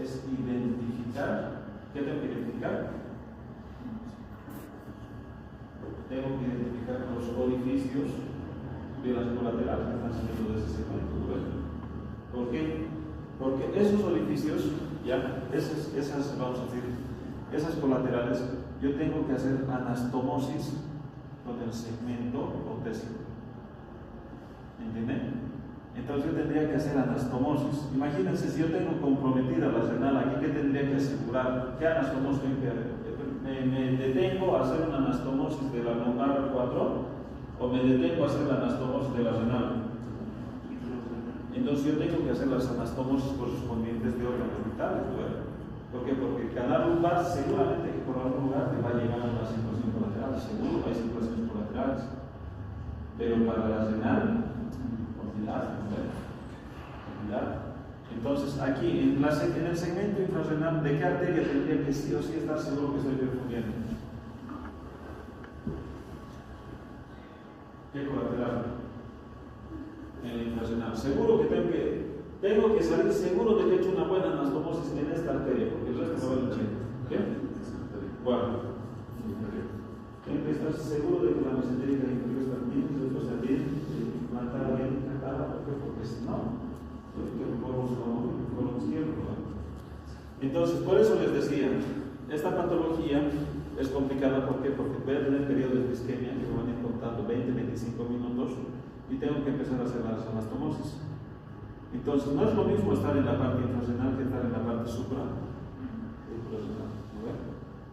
es identificar. ¿Qué tengo que identificar? Tengo que identificar los orificios de las colaterales que están saliendo de ese segmento. ¿Por qué? Porque esos orificios, ya, esas, vamos a decir, esas colaterales, yo tengo que hacer anastomosis con el segmento protésico. ¿Entienden? Entonces yo tendría que hacer anastomosis. Imagínense si yo tengo comprometida la renal aquí, ¿qué tendría que asegurar? ¿Qué anastomosis tengo que hacer? ¿Me detengo a hacer una anastomosis de la lumbar 4 o me detengo a hacer la anastomosis de la renal? Entonces yo tengo que hacer las anastomosis correspondientes de órganos vitales. ¿Por qué? Porque el canal lumbar seguramente que por algún lugar te va a llegar a una circulación colateral, seguro hay circulaciones colaterales, pero para la renal, olvidar. Entonces, aquí en el segmento infrarrenal, ¿de qué arteria tendría que sí o sí estar seguro que estoy perfundiendo? ¿Qué colateral? En el infrarrenal. Seguro que tengo que salir seguro de que he hecho una buena anastomosis en esta arteria, porque el resto no va a luchar. ¿Qué? Bueno. Tengo que estar seguro de que la mesentérica inferior está bien, después está bien, plantada bien, tratada, porque si no, con izquierdo. Entonces, por eso les decía, esta patología es complicada. ¿Por qué? Porque voy a tener periodos de isquemia que me van a ir contando 20-25 minutos y tengo que empezar a hacer las anastomosis. Entonces, no es lo mismo estar en la parte infrarrenal que estar en la parte suprarrenal.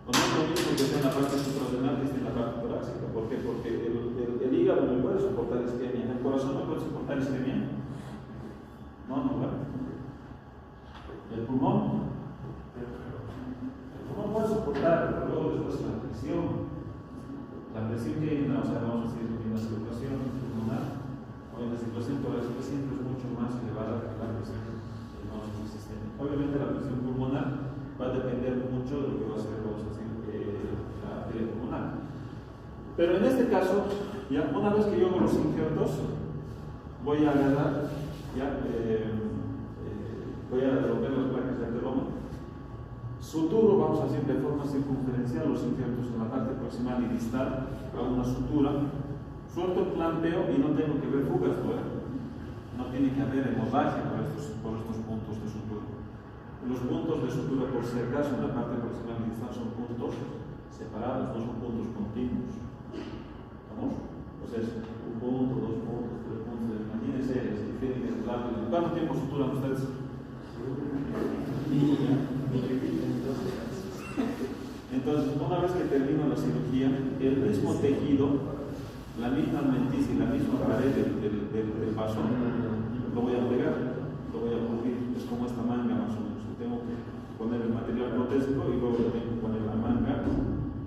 O no es lo mismo que estar en la parte suprarrenal que estar en la parte torácica. ¿Por qué? Porque el hígado no puede soportar isquemia, el corazón no puede soportar isquemia. No, el pulmón puede soportar, pero luego después la presión que entra, o sea, vamos a decir, en la circulación pulmonar o en la circulación torácica siempre es mucho más elevada que la presión sistémica. Obviamente la presión pulmonar va a depender mucho de lo que va a ser, vamos a decir, la arteria pulmonar. Pero en este caso, ya una vez que yo hago los injertos, voy a agarrar, voy a romper las placas de ateroma, suturo, vamos a decir, de forma circunferencial los injertos en la parte proximal y distal, hago una sutura, suelto el planteo y no tengo que ver fugas, no tiene que haber hemorragia por estos puntos de sutura. Los puntos de sutura, por si acaso, en la parte proximal y distal son puntos separados, no son puntos continuos. ¿Vamos? O sea, es un punto, 2 puntos, 3 puntos. Imagínense, si tienen que rápido. ¿Cuánto tiempo suturan ustedes? Entonces, una vez que termino la cirugía, el mismo tejido, la misma adventicia y la misma pared del vaso, lo voy a pegar, lo voy a cubrir. Es como esta manga más o menos. Tengo que poner el material protésico y luego tengo que poner la manga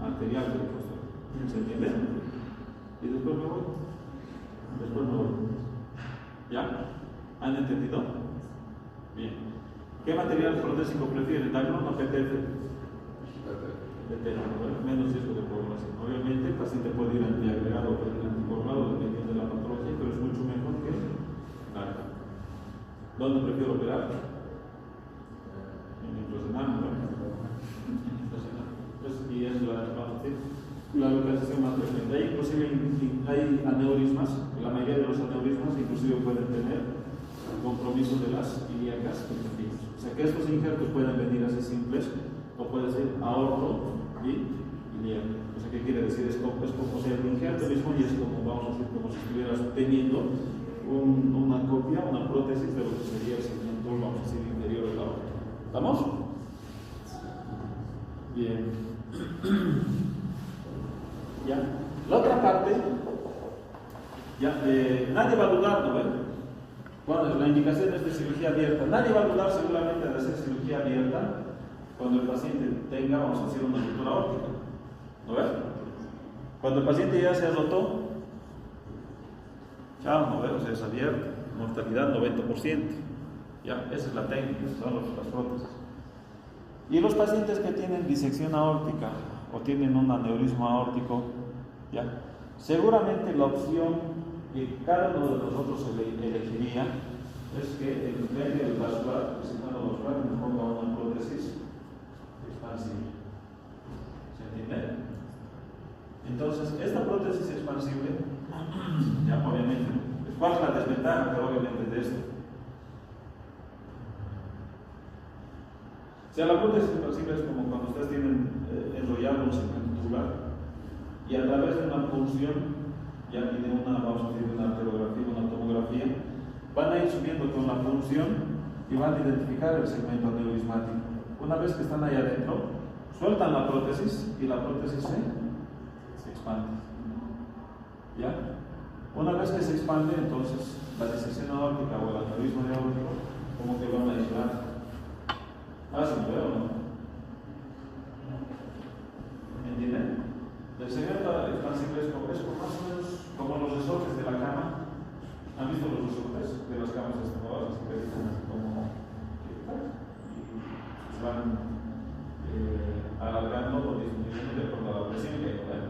arterial del costado. ¿Se entiende? Y después me voy. ¿Ya? ¿Han entendido? Bien. ¿Qué material protésico prefieren? ¿Nylon o PTF? PTF, menos riesgo de coagulación. Obviamente el paciente puede ir antiagregado o anticoagulado dependiendo de la patología, pero es mucho mejor que nylon. ¿Dónde prefiero operar? En el infrarrenal, y es la localización más frecuente. Ahí inclusive hay aneurismas, la mayoría de los los aneurismas inclusive pueden tener compromiso de las ilíacas periféricas. O sea que estos injertos pueden venir así simples o puede ser aorto y ilíaco. O sea, ¿qué quiere decir? Es como o sea, el injerto mismo y es como, vamos a decir, como si estuvieras teniendo una copia, una prótesis de lo que sería el segmento, vamos a decir, interior del aorta. ¿Estamos? Bien. Ya. La otra parte, ya, nadie va a dudar, ¿no ven? Cuando la indicación es de cirugía abierta, nadie va a dudar seguramente de hacer cirugía abierta cuando el paciente tenga, vamos a decir, una ruptura aórtica. ¿No ves? Cuando el paciente ya se azotó, chao, no ves, o sea, es abierto, mortalidad 90%. Ya, esa es la técnica, esas son las prótesis. Y los pacientes que tienen disección aórtica o tienen un aneurisma aórtico, ya, seguramente la opción que cada uno de nosotros elegiría es que en medio del vascular, presentando vascular, nos ponga una prótesis expansible. ¿Se entiende? Entonces, esta prótesis expansible, ya obviamente, ¿cuál es la desventaja? Pero obviamente de esto. O sea, la prótesis expansible es como cuando ustedes tienen enrollado un segmento tubular y a través de una punción, ya tiene una, vamos a decir, una arteriografía, una tomografía, van a ir subiendo con la punción y van a identificar el segmento aneurismático. Una vez que están ahí adentro, sueltan la prótesis y la prótesis se expande. ¿Ya? Una vez que se expande, entonces la disección aórtica o el aneurisma aórtico como que van a aislar. ¿Se me ve o no? ¿Entienden? El segmento expansible es como más o menos como los resortes de la cama. ¿Han visto los resortes de las camas nuevas? Así que dicen como y se van alargando o disminuyendo de acuerdo a la presión que hay.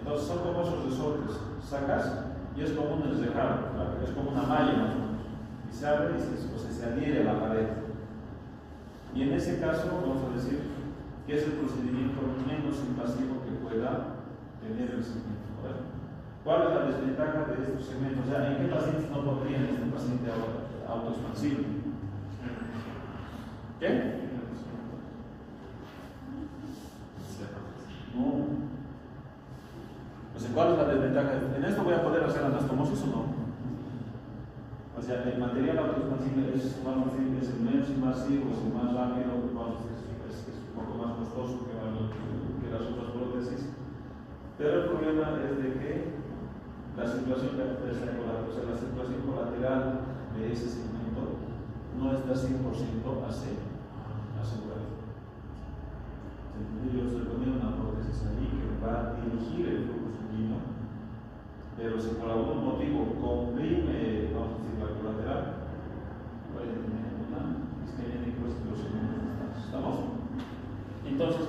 Entonces son como esos resortes. Sacas y es como un encejado, ¿claro? Es como una malla más o menos. Y se abre y se adhiere a la pared. Y en ese caso vamos a decir que es el procedimiento menos invasivo que pueda tener el segmento. ¿Cuál es la desventaja de estos segmentos? O sea, ¿en qué pacientes no podrían este paciente autoexpansible? ¿Qué? No. O sea, ¿cuál es la desventaja? ¿En esto voy a poder hacer anastomosis o no? O sea, el material autoexpansible es, vamos a decir, es el menos invasivo, es el más rápido, vamos a decir, es un poco más costoso que las otras prótesis. Pero el problema es de que la situación colateral de ese segmento no está 100% asegurada. Yo estoy poniendo una prótesis ahí que va a dirigir el flujo sanguíneo, pero si por algún motivo comprime, vamos a decir, la colateral, puede tener una isquemia necrosis de los segmentos. ¿Estamos? Entonces,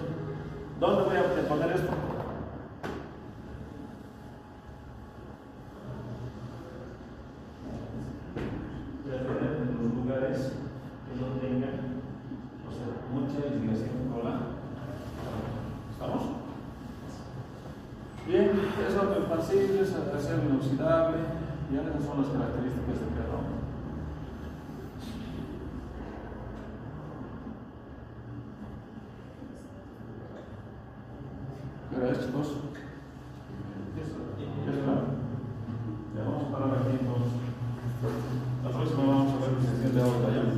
¿dónde voy a poner esto? En los lugares que no tengan, o sea, mucha irrigación cola. ¿Estamos? Bien, es autoexpansible, es acero inoxidable, y esas son las características del perro. ¿Qué hora es, chicos? Ya vamos a parar aquí entonces. La próxima vamos a ver la sección de aorta ya. No,